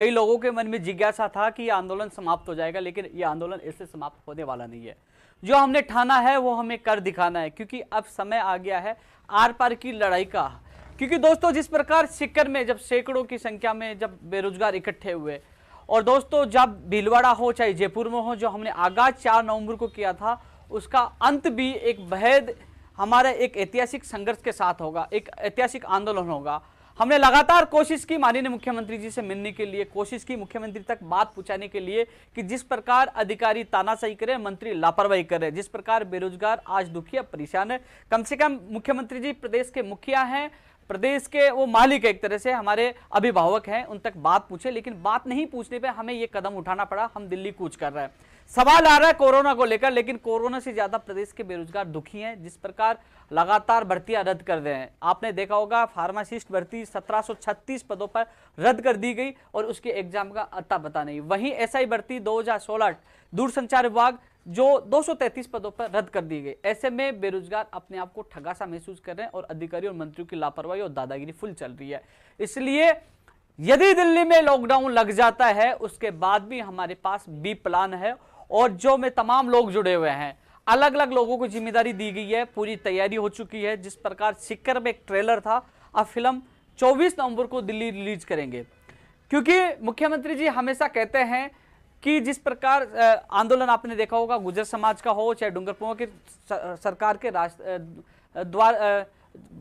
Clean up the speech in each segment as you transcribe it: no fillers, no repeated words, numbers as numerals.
कई लोगों के मन में जिज्ञासा था कि यह आंदोलन समाप्त हो जाएगा, लेकिन यह आंदोलन ऐसे समाप्त होने वाला नहीं है। जो हमने ठाना है वो हमें कर दिखाना है, क्योंकि अब समय आ गया है आर पार की लड़ाई का। क्योंकि दोस्तों, जिस प्रकार सीकर में जब सैकड़ों की संख्या में जब बेरोजगार इकट्ठे हुए, और दोस्तों जब भीलवाड़ा हो चाहे जयपुर में हो, जो हमने आगाज 4 नवंबर को किया था, उसका अंत भी एक बेहद हमारे एक ऐतिहासिक संघर्ष के साथ होगा, एक ऐतिहासिक आंदोलन होगा। हमने लगातार कोशिश की माननीय मुख्यमंत्री जी से मिलने के लिए, कोशिश की मुख्यमंत्री तक बात पहुंचाने के लिए कि जिस प्रकार अधिकारी तानाशाही करे, मंत्री लापरवाही करे, जिस प्रकार बेरोजगार आज दुखी है, परेशान है, कम से कम मुख्यमंत्री जी प्रदेश के मुखिया हैं, प्रदेश के वो मालिक एक तरह से हमारे अभिभावक हैं, उन तक बात पूछे। लेकिन बात नहीं पूछने पे हमें ये कदम उठाना पड़ा, हम दिल्ली कूच कर रहे हैं। सवाल आ रहा है कोरोना को लेकर, लेकिन कोरोना से ज्यादा प्रदेश के बेरोजगार दुखी हैं। जिस प्रकार लगातार भर्तियां रद्द कर रहे हैं, आपने देखा होगा फार्मासिस्ट भर्ती 1736 पदों पर रद्द कर दी गई और उसके एग्जाम का अता पता नहीं। वहीं एसआई भर्ती 2016 दूरसंचार विभाग जो 233 पदों पर रद्द कर दी गई। ऐसे में बेरोजगार अपने आप को ठगा सा महसूस कर रहे हैं और अधिकारी और मंत्रियों की लापरवाही और दादागिरी फुल चल रही है। इसलिए यदि दिल्ली में लॉकडाउन लग जाता है, उसके बाद भी हमारे पास बी प्लान है, और जो में तमाम लोग जुड़े हुए हैं, अलग अलग लोगों को जिम्मेदारी दी गई है, पूरी तैयारी हो चुकी है। जिस प्रकार सीकर में एक ट्रेलर था, अब फिल्म 24 नवंबर को दिल्ली रिलीज करेंगे। क्योंकि मुख्यमंत्री जी हमेशा कहते हैं कि जिस प्रकार आंदोलन आपने देखा होगा, गुर्जर समाज का हो चाहे डूंगरपुर की सरकार के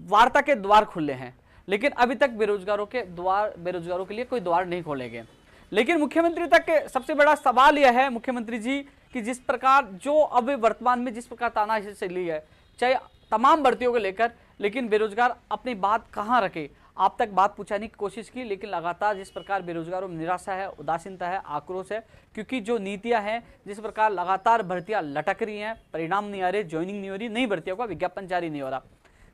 वार्ता के द्वार खुले हैं, लेकिन अभी तक बेरोजगारों के लिए कोई द्वार नहीं खोले गए। लेकिन मुख्यमंत्री तक के सबसे बड़ा सवाल यह है मुख्यमंत्री जी कि जिस प्रकार जो अब वर्तमान में जिस प्रकार तानाशाही चली है, चाहे तमाम भर्तियों को लेकर, लेकिन बेरोजगार अपनी बात कहां रखे। आप तक बात पहुंचाने की कोशिश की, लेकिन लगातार जिस प्रकार बेरोजगारों में निराशा है, उदासीनता है, आक्रोश है, क्योंकि जो नीतियां हैं, जिस प्रकार लगातार भर्तियां लटक रही हैं, परिणाम नहीं आ रहे, ज्वाइनिंग नहीं हो रही, नई भर्तियों का विज्ञापन जारी नहीं हो रहा।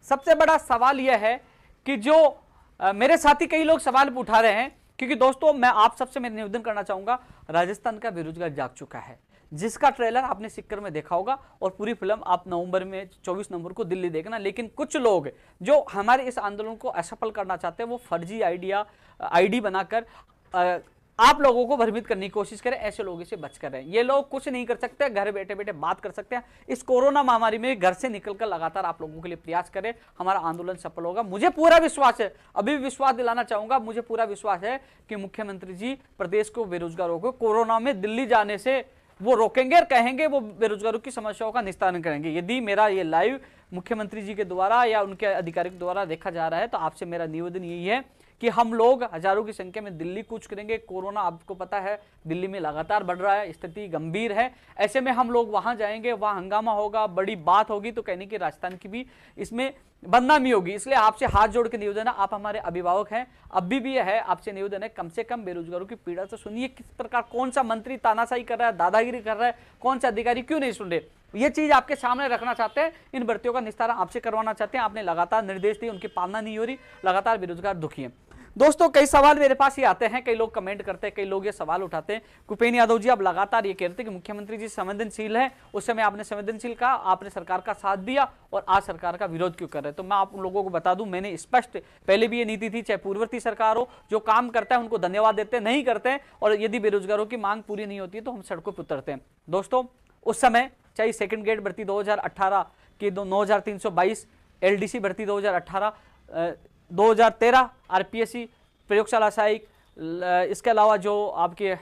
सबसे बड़ा सवाल यह है कि जो मेरे साथी कई लोग सवाल उठा रहे हैं, क्योंकि दोस्तों मैं आप सबसे मैं निवेदन करना चाहूंगा, राजस्थान का बेरोजगार जाग चुका है, जिसका ट्रेलर आपने सीकर में देखा होगा, और पूरी फिल्म आप नवंबर में 24 नवंबर को दिल्ली देखना। लेकिन कुछ लोग जो हमारे इस आंदोलन को असफल करना चाहते हैं, वो फर्जी आईडी बनाकर आप लोगों को भ्रमित करने की कोशिश करें। ऐसे लोगों से बच कर रहे हैं। ये लोग कुछ नहीं कर सकते, घर बैठे बैठे बात कर सकते हैं। इस कोरोना महामारी में घर से निकलकर लगातार आप लोगों के लिए प्रयास करें, हमारा आंदोलन सफल होगा। मुझे पूरा विश्वास है, अभी भी विश्वास दिलाना चाहूंगा, मुझे पूरा विश्वास है कि मुख्यमंत्री जी प्रदेश को बेरोजगारों को कोरोना में दिल्ली जाने से वो रोकेंगे और कहेंगे वो बेरोजगारों की समस्याओं का निस्तारण करेंगे। यदि मेरा ये लाइव मुख्यमंत्री जी के द्वारा या उनके अधिकारियों के द्वारा देखा जा रहा है, तो आपसे मेरा निवेदन यही है कि हम लोग हजारों की संख्या में दिल्ली कूच करेंगे। कोरोना आपको पता है दिल्ली में लगातार बढ़ रहा है, स्थिति गंभीर है। ऐसे में हम लोग वहां जाएंगे, वहां हंगामा होगा, बड़ी बात होगी, तो कहने की राजस्थान की भी इसमें बदनामी होगी। इसलिए आपसे हाथ जोड़ के निवेदन है, आप हमारे अभिभावक हैं, अभी भी है, आपसे निवेदन है, कम से कम बेरोजगारों की पीड़ा तो सुनिए। किस प्रकार कौन सा मंत्री तानाशाही कर रहा है, दादागिरी कर रहा है, कौन सा अधिकारी क्यों नहीं सुन रहे, ये चीज आपके सामने रखना चाहते हैं। इन भर्तियों का निस्तारण आपसे करवाना चाहते हैं। आपने लगातार निर्देश दिए, उनकी पालना नहीं हो रही, लगातार बेरोजगार दुखी हैं। दोस्तों कई सवाल मेरे पास ये आते हैं, कई लोग कमेंट करते हैं, कई लोग ये सवाल उठाते हैं। कुपेन यादव जी, आप लगातार ये कहते हैं कि मुख्यमंत्री जी संवेदनशील है, उस समय आपने संवेदनशील कहा, आपने सरकार का साथ दिया, और आज सरकार का विरोध क्यों कर रहे हैं? तो मैं आप लोगों को बता दूं, मैंने स्पष्ट पहले भी ये नीति थी, चाहे पूर्ववर्ती सरकार हो, जो काम करता है उनको धन्यवाद देते हैं, नहीं करते हैं और यदि बेरोजगारों की मांग पूरी नहीं होती है तो हम सड़कों पर उतरते हैं। दोस्तों उस समय चाहे सेकंड ग्रेड भर्ती 2018 की 9322, एलडीसी भर्ती 2018, 2013 आरपीएससी प्रयोगशाला सहायक, इसके अलावा जो आपके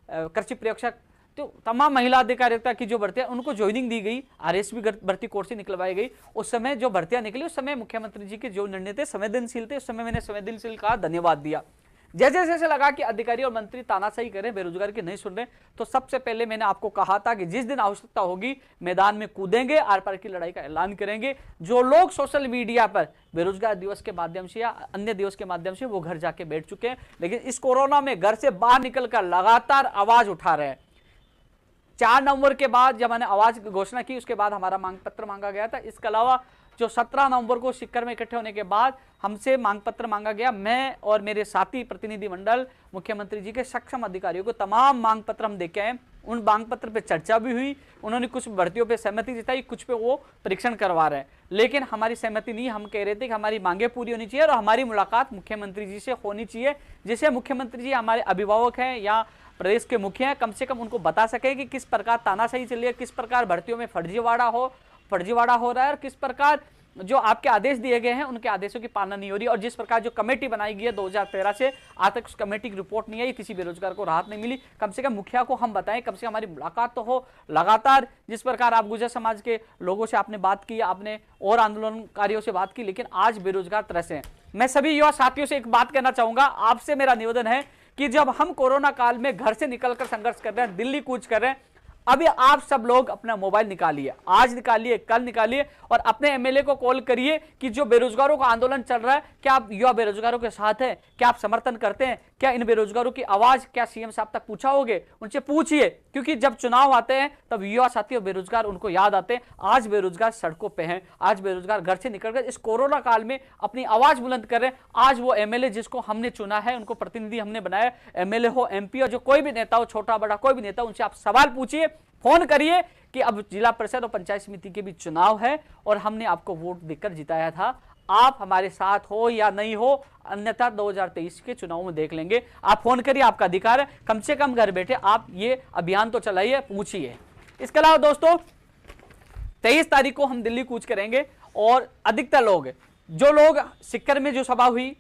कृषि प्रयोगशक, तो तमाम महिला अधिकारिता की जो भर्तियां उनको ज्वाइनिंग दी गई, आरएसबी भर्ती कोर्स से निकलवाई गई। उस समय जो भर्तियां निकली, उस समय मुख्यमंत्री जी के जो निर्णय थे संवेदनशील थे, उस समय मैंने संवेदनशील कहा, धन्यवाद दिया। जैसे जैसे लगा कि अधिकारी और मंत्री तानाशाही करें, बेरोजगार की नहीं सुन रहे, तो सबसे पहले मैंने आपको कहा था कि जिस दिन आवश्यकता होगी मैदान में कूदेंगे, आर पार की लड़ाई का ऐलान करेंगे। जो लोग सोशल मीडिया पर बेरोजगार दिवस के माध्यम से या अन्य दिवस के माध्यम से वो घर जाके बैठ चुके हैं, लेकिन इस कोरोना में घर से बाहर निकलकर लगातार आवाज उठा रहे हैं। 4 नवंबर के बाद जब मैंने आवाज की घोषणा की, उसके बाद हमारा मांग पत्र मांगा गया था। इसके अलावा जो 17 नवंबर को सीकर में इकट्ठे होने के बाद हमसे मांग पत्र मांगा गया, मैं और मेरे साथी प्रतिनिधि मंडल मुख्यमंत्री जी के सक्षम अधिकारियों को तमाम मांग पत्र हम देके आए। उन मांग पत्र पे चर्चा भी हुई, उन्होंने कुछ भर्तियों पे सहमति जताई, कुछ पे वो परीक्षण करवा रहे हैं, लेकिन हमारी सहमति नहीं। हम कह रहे थे कि हमारी मांगे पूरी होनी चाहिए और हमारी मुलाकात मुख्यमंत्री जी से होनी चाहिए, जिसे मुख्यमंत्री जी हमारे अभिभावक हैं या प्रदेश के मुखिया हैं, कम से कम उनको बता सके कि किस प्रकार तानाशाही चल रही है, किस प्रकार भर्तियों में फर्जीवाड़ा हो रहा है और किस प्रकार जो आपके आदेश दिए गए हैं उनके आदेशों की पालना नहीं हो रही। और जिस प्रकार जो कमेटी बनाई गई है 2013 से आज तक उस कमेटी की रिपोर्ट नहीं आई, किसी बेरोजगार को राहत नहीं मिली। कम से कम मुखिया को हम बताएं, कम से कम हमारी मुलाकात तो हो। लगातार जिस प्रकार आप गुर्जर समाज के लोगों से आपने बात की, आपने और आंदोलनकारियों से बात की, लेकिन आज बेरोजगार तरसे हैं। मैं सभी युवा साथियों से एक बात कहना चाहूंगा, आपसे मेरा निवेदन है कि जब हम कोरोना काल में घर से निकलकर संघर्ष कर रहे हैं, दिल्ली कूच कर रहे हैं, अभी आप सब लोग अपना मोबाइल निकालिए, आज निकालिए, कल निकालिए और अपने एमएलए को कॉल करिए कि जो बेरोजगारों का आंदोलन चल रहा है, क्या आप युवा बेरोजगारों के साथ हैं? क्या आप समर्थन करते हैं? क्या इन बेरोजगारों की आवाज क्या सीएम साहब तक पूछा होगे? उनसे पूछिए, क्योंकि जब चुनाव आते हैं तब युवा साथी और बेरोजगार उनको याद आते हैं। आज बेरोजगार सड़कों पे हैं, आज बेरोजगार घर से निकलकर इस कोरोना काल में अपनी आवाज बुलंद कर रहे हैं। आज वो एमएलए जिसको हमने चुना है, उनको प्रतिनिधि हमने बनाया, एमएलए हो, एमपी हो, जो कोई भी नेता हो, छोटा बड़ा कोई भी नेता, उनसे आप सवाल पूछिए, फोन करिए कि अब जिला परिषद और पंचायत समिति के भी चुनाव है और हमने आपको वोट देकर जिताया था, आप हमारे साथ हो या नहीं हो, अन्यथा 2023 के चुनाव में देख लेंगे। आप फोन करिए, आपका अधिकार है। कम से कम घर बैठे आप ये अभियान तो चलाइए, पूछिए। इसके अलावा दोस्तों 23 तारीख को हम दिल्ली कूच करेंगे और अधिकतर लोग, जो लोग सिक्कर में जो सभा हुई,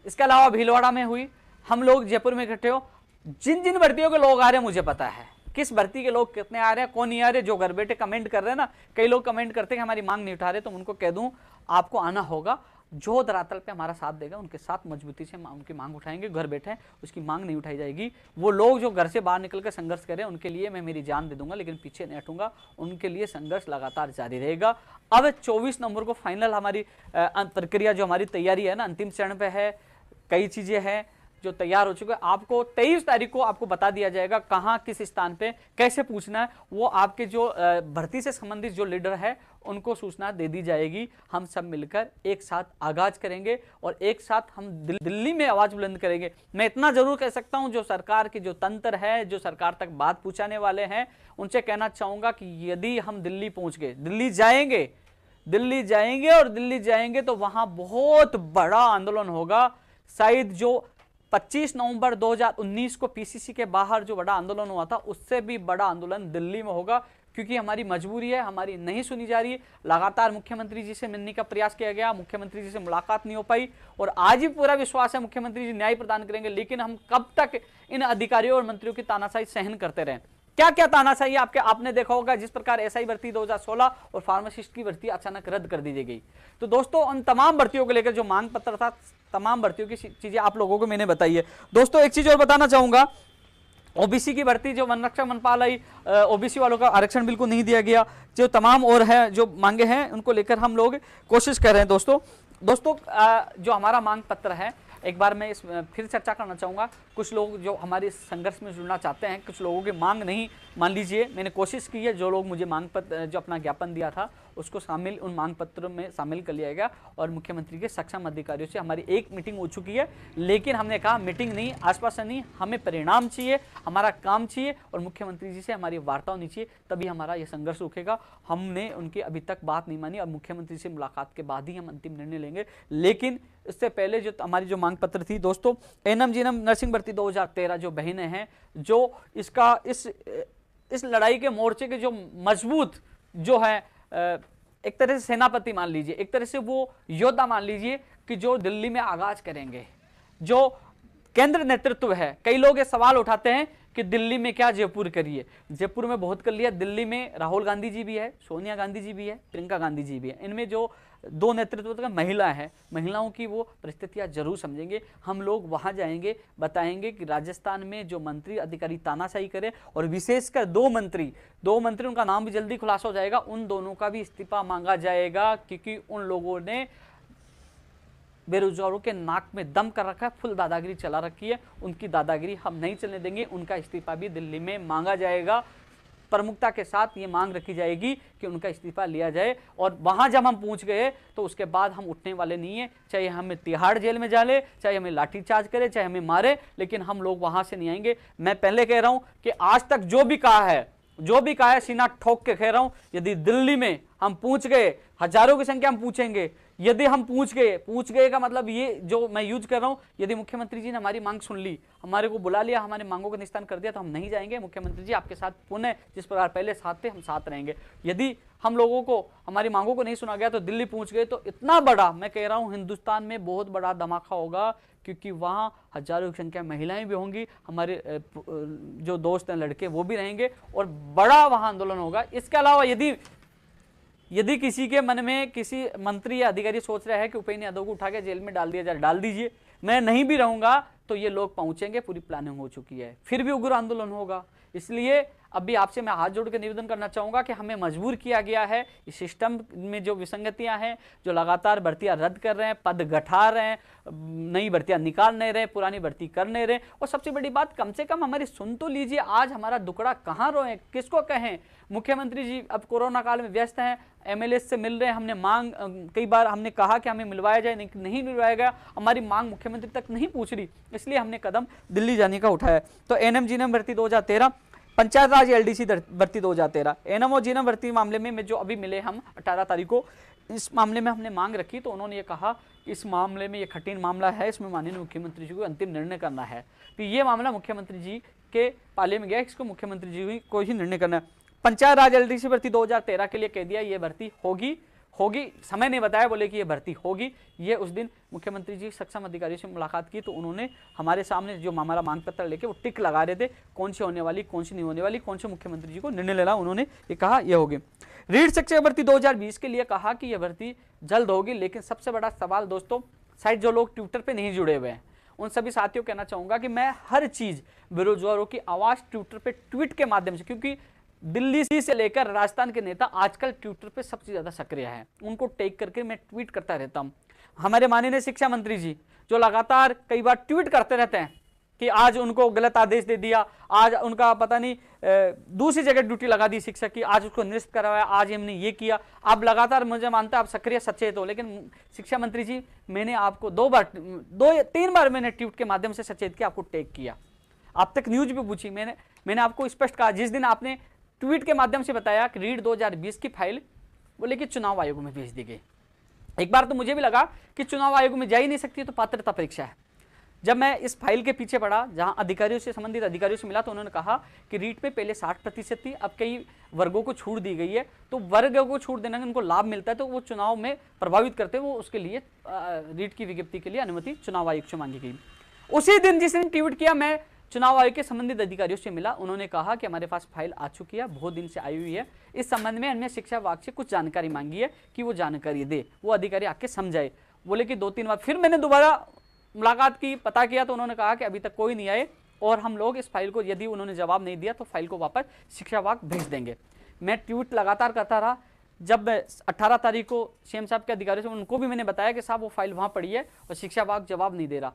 इसके अलावा भीलवाड़ा में हुई, हम लोग जयपुर में इकट्ठे हो, जिन जिन भर्तियों के लोग आ रहे हैं मुझे पता है, किस भर्ती के लोग कितने आ रहे हैं, कौन नहीं आ रहे। जो घर बैठे कमेंट कर रहे हैं ना, कई लोग कमेंट करते हैं कि हमारी मांग नहीं उठा रहे, तो उनको कह दूं आपको आना होगा। जो धरातल पे हमारा साथ देगा उनके साथ मजबूती से उनकी मांग उठाएंगे। घर बैठे उसकी मांग नहीं उठाई जाएगी। वो लोग जो घर से बाहर निकल कर संघर्ष करें, उनके लिए मैं मेरी जान दे दूंगा, लेकिन पीछे नहीं हटूंगा। उनके लिए संघर्ष लगातार जारी रहेगा। अब 24 नवंबर को फाइनल हमारी प्रक्रिया जो हमारी तैयारी है ना, अंतिम चरण पे है, कई चीजें हैं जो तैयार हो चुके हैं। आपको 23 तारीख को आपको बता दिया जाएगा कहां किस स्थान पे कैसे पूछना है। वो आपके जो भर्ती से संबंधित जो लीडर है उनको सूचना दे दी जाएगी। हम सब मिलकर एक साथ आगाज करेंगे और एक साथ हम दिल्ली में आवाज बुलंद करेंगे। मैं इतना जरूर कह सकता हूं, जो सरकार के जो तंत्र है, जो सरकार तक बात पहुंचाने वाले हैं, उनसे कहना चाहूंगा कि यदि हम दिल्ली पहुंच गए, दिल्ली जाएंगे और दिल्ली जाएंगे तो वहां बहुत बड़ा आंदोलन होगा। शायद जो 25 नवंबर 2019 को पीसीसी के बाहर जो बड़ा आंदोलन हुआ था, उससे भी बड़ा आंदोलन दिल्ली में होगा, क्योंकि हमारी मजबूरी है, हमारी नहीं सुनी जा रही है। लगातार मुख्यमंत्री जी से मिलने का प्रयास किया गया, मुख्यमंत्री जी से मुलाकात नहीं हो पाई और आज भी पूरा विश्वास है मुख्यमंत्री जी न्याय प्रदान करेंगे। लेकिन हम कब तक इन अधिकारियों और मंत्रियों की तानाशाही सहन करते रहें? क्या क्या तानाशाही आपने देखा होगा, जिस प्रकार एसआई भर्ती 2016 और फार्मासिस्ट की भर्ती अचानक रद्द कर दी गई। तो दोस्तों उन तमाम भर्तियों को लेकर जो मांग पत्र था, तमाम भर्तियों की चीजें आप लोगों को मैंने बताई है। दोस्तों एक चीज और बताना चाहूंगा, ओबीसी की भर्ती जो वनरक्षक मनपाल आई, ओबीसी वालों का आरक्षण बिल्कुल नहीं दिया गया, जो तमाम और है जो मांगे हैं उनको लेकर हम लोग कोशिश कर रहे हैं। दोस्तों जो हमारा मांग पत्र है, एक बार मैं इस फिर चर्चा करना चाहूँगा। कुछ लोग जो हमारे संघर्ष में जुड़ना चाहते हैं, कुछ लोगों की मांग नहीं मान लीजिए, मैंने कोशिश की है, जो लोग मुझे मांग पत्र जो अपना ज्ञापन दिया था उसको शामिल उन मांग पत्रों में शामिल कर लिया गया और मुख्यमंत्री के सक्षम अधिकारियों से हमारी एक मीटिंग हो चुकी है। लेकिन हमने कहा मीटिंग नहीं, आश्वासन नहीं, हमें परिणाम चाहिए, हमारा काम चाहिए और मुख्यमंत्री जी से हमारी वार्ता होनी चाहिए, तभी हमारा यह संघर्ष रुकेगा। हमने उनकी अभी तक बात नहीं मानी और मुख्यमंत्री से मुलाकात के बाद ही हम अंतिम निर्णय लेंगे। लेकिन इससे पहले जो हमारी जो मांग पत्र थी दोस्तों, एनएम जीएनएम नर्सिंग भर्ती 2013 जो बहनें हैं, जो इसका इस लड़ाई के मोर्चे के जो मजबूत जो है एक तरह से सेनापति मान लीजिए, एक तरह से वो योद्धा मान लीजिए कि जो दिल्ली में आगाज करेंगे, जो केंद्र नेतृत्व है। कई लोग ये सवाल उठाते हैं कि दिल्ली में क्या जयपुर करिए, जयपुर में बहुत कर लिया। दिल्ली में राहुल गांधी जी भी है, सोनिया गांधी जी भी है, प्रियंका गांधी जी भी है। इनमें जो दो नेतृत्व का महिला है, महिलाओं की वो परिस्थितियां जरूर समझेंगे। हम लोग वहां जाएंगे, बताएंगे कि राजस्थान में जो मंत्री अधिकारी तानाशाही करे और विशेषकर दो मंत्री उनका नाम भी जल्दी खुलासा हो जाएगा, उन दोनों का भी इस्तीफा मांगा जाएगा, क्योंकि उन लोगों ने बेरोजगारों के नाक में दम कर रखा है, फुल दादागिरी चला रखी है। उनकी दादागिरी हम नहीं चलने देंगे, उनका इस्तीफा भी दिल्ली में मांगा जाएगा। प्रमुखता के साथ ये मांग रखी जाएगी कि उनका इस्तीफा लिया जाए। और वहां जब हम पहुंच गए तो उसके बाद हम उठने वाले नहीं है, चाहे हमें तिहाड़ जेल में डाले, चाहे हमें लाठीचार्ज करे, चाहे हमें मारे, लेकिन हम लोग वहां से नहीं आएंगे। मैं पहले कह रहा हूं कि आज तक जो भी कहा है सीना ठोक के कह रहा हूं, यदि दिल्ली में हम पूछ गए, हजारों की संख्या हम पूछेंगे, यदि हम पूछ गए का मतलब ये जो मैं यूज कर रहा हूं, यदि मुख्यमंत्री जी ने हमारी मांग सुन ली, हमारे को बुला लिया, हमारे मांगों का निस्तारण कर दिया, तो हम नहीं जाएंगे। मुख्यमंत्री जी आपके साथ पुनः जिस प्रकार पहले साथ थे हम साथ रहेंगे। यदि हम लोगों को हमारी मांगों को नहीं सुना गया तो दिल्ली पहुंच गए तो इतना बड़ा, मैं कह रहा हूं हिंदुस्तान में बहुत बड़ा धमाका होगा, क्योंकि वहां हजारों की संख्या महिलाएं भी होंगी, हमारे जो दोस्त हैं लड़के वो भी रहेंगे और बड़ा वहां आंदोलन होगा। इसके अलावा यदि किसी के मन में किसी मंत्री या अधिकारी सोच रहा है कि उपेंद्र यादव को उठा के जेल में डाल दिया जाए, डाल दीजिए, मैं नहीं भी रहूंगा तो ये लोग पहुंचेंगे, पूरी प्लानिंग हो चुकी है, फिर भी उग्र आंदोलन होगा। इसलिए अभी आपसे मैं हाथ जोड़ के निवेदन करना चाहूंगा कि हमें मजबूर किया गया है, इस सिस्टम में जो विसंगतियां हैं, जो लगातार भर्तियां रद्द कर रहे हैं, पद घटा रहे हैं, नई भर्तियां निकाल नहीं रहे, पुरानी भर्ती कर नहीं रहे, और सबसे बड़ी बात कम से कम हमारी सुन तो लीजिए। आज हमारा दुकड़ा कहाँ रोए, किसको कहें? मुख्यमंत्री जी अब कोरोना काल में व्यस्त हैं, एमएलए से मिल रहे हैं, हमने मांग कई बार हमने कहा कि हमें मिलवाया जाए, नहीं मिलवाया गया, हमारी मांग मुख्यमंत्री तक नहीं पूछ रही, इसलिए हमने कदम दिल्ली जाने का उठाया। तो एनएम-जीएनएम भर्ती 2013, पंचायत राज एलडीसी भर्ती 2013, एनएम और जीएनएम भर्ती मामले में जो अभी मिले हम 18 तारीख को, इस मामले में हमने मांग रखी तो उन्होंने ये कहा कि इस मामले में ये कठिन मामला है, इसमें माननीय मुख्यमंत्री जी को अंतिम निर्णय करना है। तो ये मामला मुख्यमंत्री जी के पाले में गया, इसको मुख्यमंत्री जी को ही निर्णय करना है। पंचायत राज एलडीसी भर्ती 2013 के लिए कह दिया ये भर्ती होगी, समय नहीं बताया, बोले कि ये भर्ती होगी। ये उस दिन मुख्यमंत्री जी सक्षम अधिकारियों से मुलाकात की तो उन्होंने हमारे सामने जो हमारा मांग पत्र लेके वो टिक लगा रहे थे, कौन सी होने वाली, कौन सी नहीं होने वाली, कौन से मुख्यमंत्री जी को निर्णय लेना, उन्होंने ये कहा ये होगी। रीढ़ शिक्षक भर्ती 2020 के लिए कहा कि यह भर्ती जल्द होगी, लेकिन सबसे बड़ा सवाल दोस्तों, शायद जो लोग ट्विटर पर नहीं जुड़े हुए हैं उन सभी साथियों को कहना चाहूंगा कि मैं हर चीज बेरोजगारों की आवाज ट्विटर पे ट्वीट के माध्यम से, क्योंकि दिल्ली से लेकर राजस्थान के नेता आजकल ट्विटर पे सबसे ज्यादा सक्रिय है, उनको टेक करके मैं ट्वीट करता रहता हूं। हमारे माननीय शिक्षा मंत्री जी जो लगातार कई बार ट्वीट करते रहते हैं कि आज उनको गलत आदेश दे दिया, आज उनका पता नहीं दूसरी जगह ड्यूटी लगा दी शिक्षक की, आज उसको निरस्त करवाया, आज हमने ये किया। आप लगातार, मुझे मानता है आप सक्रिय सचेत हो, लेकिन शिक्षा मंत्री जी मैंने आपको 2-3 बार मैंने ट्वीट के माध्यम से सचेत किया, आपको टेक किया, आप तक न्यूज भी पूछी, मैंने आपको स्पष्ट कहा, जिस दिन आपने ट्वीट के माध्यम से बताया कि रीड 2020 की फाइल बोले कि चुनाव आयोग में भेज दी गई। एक बार तो मुझे भी लगा कि चुनाव आयोग में जा ही नहीं सकती, तो पात्रता परीक्षा है। जब मैं इस फाइल के पीछे पड़ा, जहां अधिकारियों से, संबंधित अधिकारियों से मिला, तो उन्होंने कहा कि रीट में पहले 60% थी, अब कई वर्गों को छूट दी गई है, तो वर्गों को छूट देने का उनको लाभ मिलता है, तो वो चुनाव में प्रभावित करते हैं, वो उसके लिए रीट की विज्ञप्ति के लिए अनुमति चुनाव आयोग से मांगी गई। उसी दिन जिस दिन ट्वीट किया, मैं चुनाव आयोग के संबंधित अधिकारियों से मिला, उन्होंने कहा कि हमारे पास फाइल आ चुकी है, बहुत दिन से आई हुई है, इस संबंध में हमने शिक्षा विभाग से कुछ जानकारी मांगी है कि वो जानकारी दे, वो अधिकारी आके समझाए। बोले कि 2-3 बार फिर मैंने दोबारा मुलाकात की, पता किया, तो उन्होंने कहा कि अभी तक कोई नहीं आए और हम लोग इस फाइल को, यदि उन्होंने जवाब नहीं दिया तो फाइल को वापस शिक्षा विभाग भेज देंगे। मैं ट्वीट लगातार करता रहा। जब 18 तारीख को सीएम साहब के अधिकारियों से, उनको भी मैंने बताया कि साहब वो फाइल वहां पड़ी है और शिक्षा विभाग जवाब नहीं दे रहा।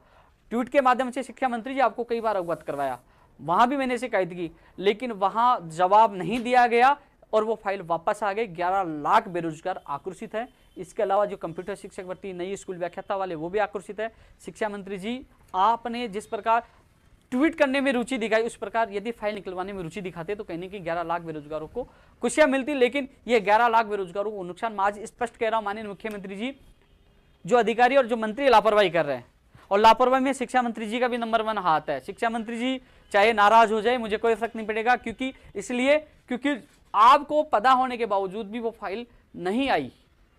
ट्वीट के माध्यम से शिक्षा मंत्री जी आपको कई बार अवगत करवाया, वहां भी मैंने शिकायत की, लेकिन वहां जवाब नहीं दिया गया और वो फाइल वापस आ गई। 11 लाख बेरोजगार आक्रोशित है। इसके अलावा जो कंप्यूटर शिक्षक भर्ती, नई स्कूल व्याख्याता वाले, वो भी आक्रोशित है। शिक्षा मंत्री जी आपने जिस प्रकार ट्वीट करने में रुचि दिखाई, उस प्रकार यदि फाइल निकलवाने में रुचि दिखाते तो कहने की 11 लाख बेरोजगारों को खुशियां मिलती, लेकिन ये 11 लाख बेरोजगारों को नुकसान। मैं आज स्पष्ट कह रहा हूं, माननीय मुख्यमंत्री जी, जो अधिकारी और जो मंत्री लापरवाही कर रहे हैं, और लापरवाही में शिक्षा मंत्री जी का भी नंबर 1 हाथ है। शिक्षा मंत्री जी चाहे नाराज हो जाए, मुझे कोई फर्क नहीं पड़ेगा, क्योंकि आपको पता होने के बावजूद भी वो फाइल नहीं आई,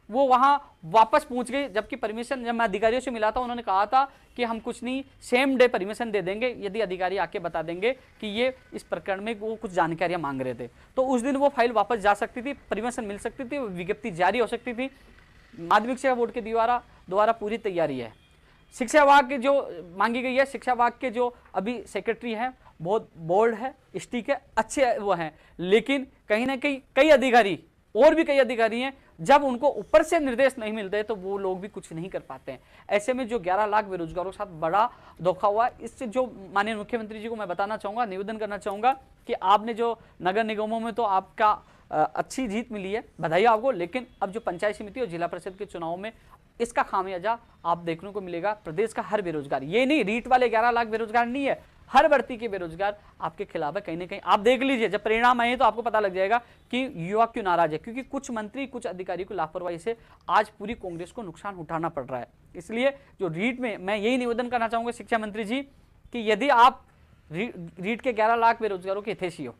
वो वहां वापस पहुंच गई। जबकि परमिशन, जब मैं अधिकारियों से मिला था, उन्होंने कहा था कि हम कुछ नहीं, सेम डे परमिशन दे देंगे यदि अधिकारी आके बता देंगे कि ये इस प्रकरण में वो कुछ जानकारियां मांग रहे थे, तो उस दिन वो फाइल वापस जा सकती थी, परमिशन मिल सकती थी, विज्ञप्ति जारी हो सकती थी। माध्यमिक शिक्षा बोर्ड के द्वारा पूरी तैयारी है। शिक्षा विभाग की जो मांगी गई है, शिक्षा विभाग के जो अभी सेक्रेटरी हैं बहुत बोल्ड है, स्टिक है, अच्छे वो हैं, लेकिन कहीं ना कहीं कई अधिकारी और भी कई अधिकारी हैं, जब उनको ऊपर से निर्देश नहीं मिलते तो वो लोग भी कुछ नहीं कर पाते हैं। ऐसे में जो 11 लाख बेरोजगारों के साथ बड़ा धोखा हुआ, इससे जो माननीय मुख्यमंत्री जी को मैं बताना चाहूंगा, निवेदन करना चाहूंगा कि आपने जो नगर निगमों में तो आपका अच्छी जीत मिली है, बधाई आपको, लेकिन अब जो पंचायत समिति और जिला परिषद के चुनाव में इसका खामियाजा आप देखने को मिलेगा। प्रदेश का हर बेरोजगार, ये नहीं रीट वाले 11 लाख बेरोजगार नहीं है, हर भर्ती के बेरोजगार आपके खिलाफ है कहीं ना कहीं। आप देख लीजिए, जब परिणाम आए तो आपको पता लग जाएगा कि युवा क्यों नाराज है, क्योंकि कुछ मंत्री कुछ अधिकारी को लापरवाही से आज पूरी कांग्रेस को नुकसान उठाना पड़ रहा है। इसलिए जो रीट में मैं यही निवेदन करना चाहूंगा शिक्षा मंत्री जी कि यदि आप रीट के 11 लाख बेरोजगारों के हितैषी हो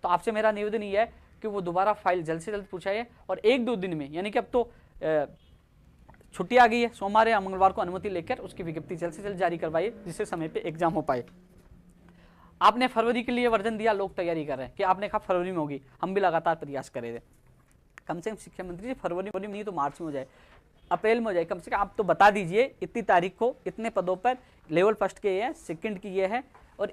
तो आपसे मेरा निवेदन ये है कि वो दोबारा फाइल जल्द से जल्द पूछाइए और 1-2 दिन में, यानी कि अब तो छुट्टी आ गई है, सोमवार या मंगलवार को अनुमति लेकर उसकी विज्ञप्ति जल्द से जल्द जारी करवाइए जिससे समय पे एग्जाम हो पाए। आपने फरवरी के लिए वर्जन दिया, लोग तैयारी कर रहे हैं कि आपने कहा फरवरी में होगी, हम भी लगातार प्रयास करे थे। कम से कम शिक्षा मंत्री जी फरवरी में नहीं तो मार्च में हो जाए, अप्रैल में हो जाए, कम से कम आप तो बता दीजिए इतनी तारीख को इतने पदों पर लेवल फर्स्ट के ये है, सेकंड की ये है और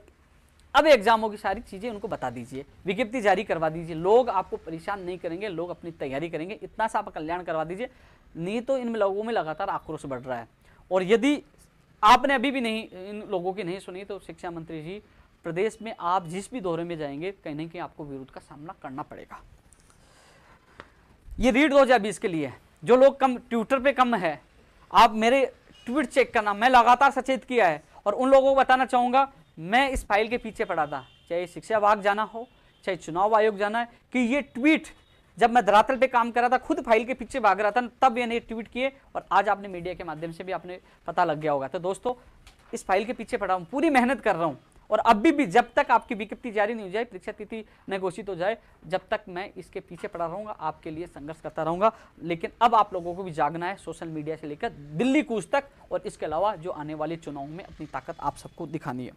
अब एग्जामों की सारी चीजें उनको बता दीजिए, विज्ञप्ति जारी करवा दीजिए। लोग आपको परेशान नहीं करेंगे, लोग अपनी तैयारी करेंगे, इतना सा आप कल्याण करवा दीजिए। नहीं तो इन लोगों में लगातार आक्रोश बढ़ रहा है और यदि आपने अभी भी नहीं इन लोगों की नहीं सुनी तो शिक्षा मंत्री जी प्रदेश में आप जिस भी दौरे में जाएंगे कहीं ना कहीं आपको विरोध का सामना करना पड़ेगा। ये रीट 2020 के लिए है। जो लोग कम ट्विटर पे कम है, आप मेरे ट्वीट चेक करना, मैं लगातार सचेत किया है और उन लोगों को बताना चाहूंगा मैं इस फाइल के पीछे पड़ा था, चाहे शिक्षा विभाग जाना हो चाहे चुनाव आयोग जाना है, कि ये ट्वीट जब मैं धरातल पे काम कर रहा था खुद फाइल के पीछे भाग रहा था तब मैंने ट्वीट किए और आज आपने मीडिया के माध्यम से भी आपने पता लग गया होगा। तो दोस्तों इस फाइल के पीछे पड़ा हूं, पूरी मेहनत कर रहा हूं और अभी भी जब तक आपकी विज्ञप्ति जारी नहीं हो जाए, परीक्षा तिथि न घोषित हो जाए, जब तक मैं इसके पीछे पड़ा रहूंगा, आपके लिए संघर्ष करता रहूंगा। लेकिन अब आप लोगों को भी जागना है, सोशल मीडिया से लेकर दिल्ली कूच तक, और इसके अलावा जो आने वाले चुनाव में अपनी ताकत आप सबको दिखानी है।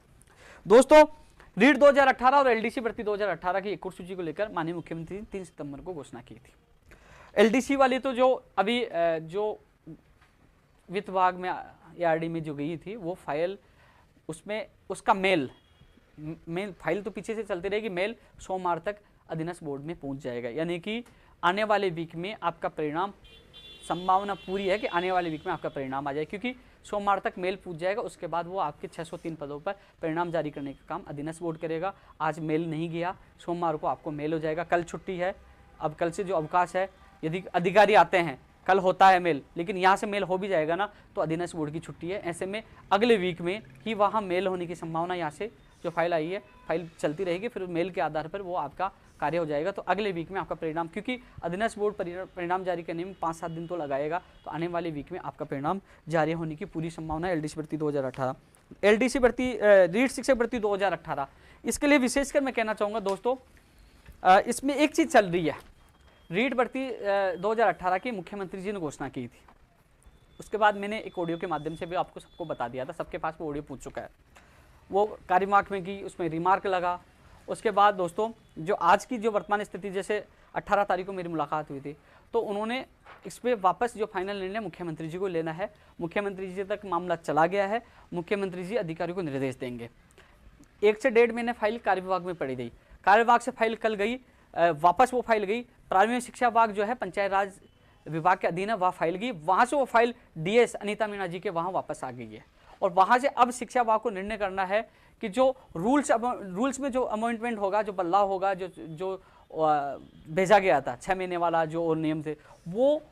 दोस्तों रीट 2018 और एलडीसी भर्ती 2018 की एक और सूची को लेकर माननीय मुख्यमंत्री ने 3 सितंबर को घोषणा की थी। एलडीसी वाली तो जो अभी जो वित्त विभाग में एआरडी में जो गई थी वो फाइल, उसमें उसका मेल फाइल तो पीछे से चलती रहेगी, मेल सोमवार तक अधीनस्थ बोर्ड में पहुंच जाएगा, यानी कि आने वाले वीक में आपका परिणाम, संभावना पूरी है कि आने वाले वीक में आपका परिणाम आ जाए, क्योंकि सोमवार तक मेल पूछ जाएगा। उसके बाद वो आपके 603 पदों पर परिणाम जारी करने का काम अधीनस्थ बोर्ड करेगा। आज मेल नहीं गया, सोमवार को आपको मेल हो जाएगा। कल छुट्टी है, अब कल से जो अवकाश है, यदि अधिकारी आते हैं कल होता है मेल, लेकिन यहाँ से मेल हो भी जाएगा ना तो अधीनस्थ बोर्ड की छुट्टी है। ऐसे में अगले वीक में ही वहाँ मेल होने की संभावना, यहाँ से जो फाइल आई है फाइल चलती रहेगी, फिर मेल के आधार पर वो आपका कार्य हो जाएगा। तो अगले वीक में आपका परिणाम, क्योंकि अधीनस्थ बोर्ड परिणाम जारी करने में 5-7 दिन तो लगाएगा, तो आने वाले वीक में आपका परिणाम जारी होने की पूरी संभावना है। एलडीसी भर्ती 2018, एलडीसी भर्ती रीट शिक्षक भर्ती 2018, इसके लिए विशेषकर मैं कहना चाहूँगा दोस्तों, इसमें एक चीज़ चल रही है। रीट भर्ती 2018 की मुख्यमंत्री जी ने घोषणा की थी, उसके बाद मैंने एक ऑडियो के माध्यम से भी आपको सबको बता दिया था, सबके पास वो ऑडियो पूछ चुका है। वो कार्यवाही में की, उसमें रिमार्क लगा। उसके बाद दोस्तों जो आज की जो वर्तमान स्थिति, जैसे 18 तारीख को मेरी मुलाकात हुई थी, तो उन्होंने इस पर वापस जो फाइनल निर्णय मुख्यमंत्री जी को लेना है, मुख्यमंत्री जी तक मामला चला गया है, मुख्यमंत्री जी अधिकारियों को निर्देश देंगे। 1 से 1.5 महीने फाइल कार्य विभाग में पड़ी गई, कार्य विभाग से फाइल कल गई, वापस वो फाइल गई, प्राथमिक शिक्षा विभाग जो है पंचायत राज विभाग के अधीन है, वह फाइल गई, वहाँ से वो फाइल डीएस अनीता मीणा जी के वहाँ वापस आ गई है। और वहाँ से अब शिक्षा विभाग को निर्णय करना है कि जो रूल्स में जो अमेंडमेंट होगा, जो बदलाव होगा, जो भेजा गया था 6 महीने वाला जो और नियम थे, वो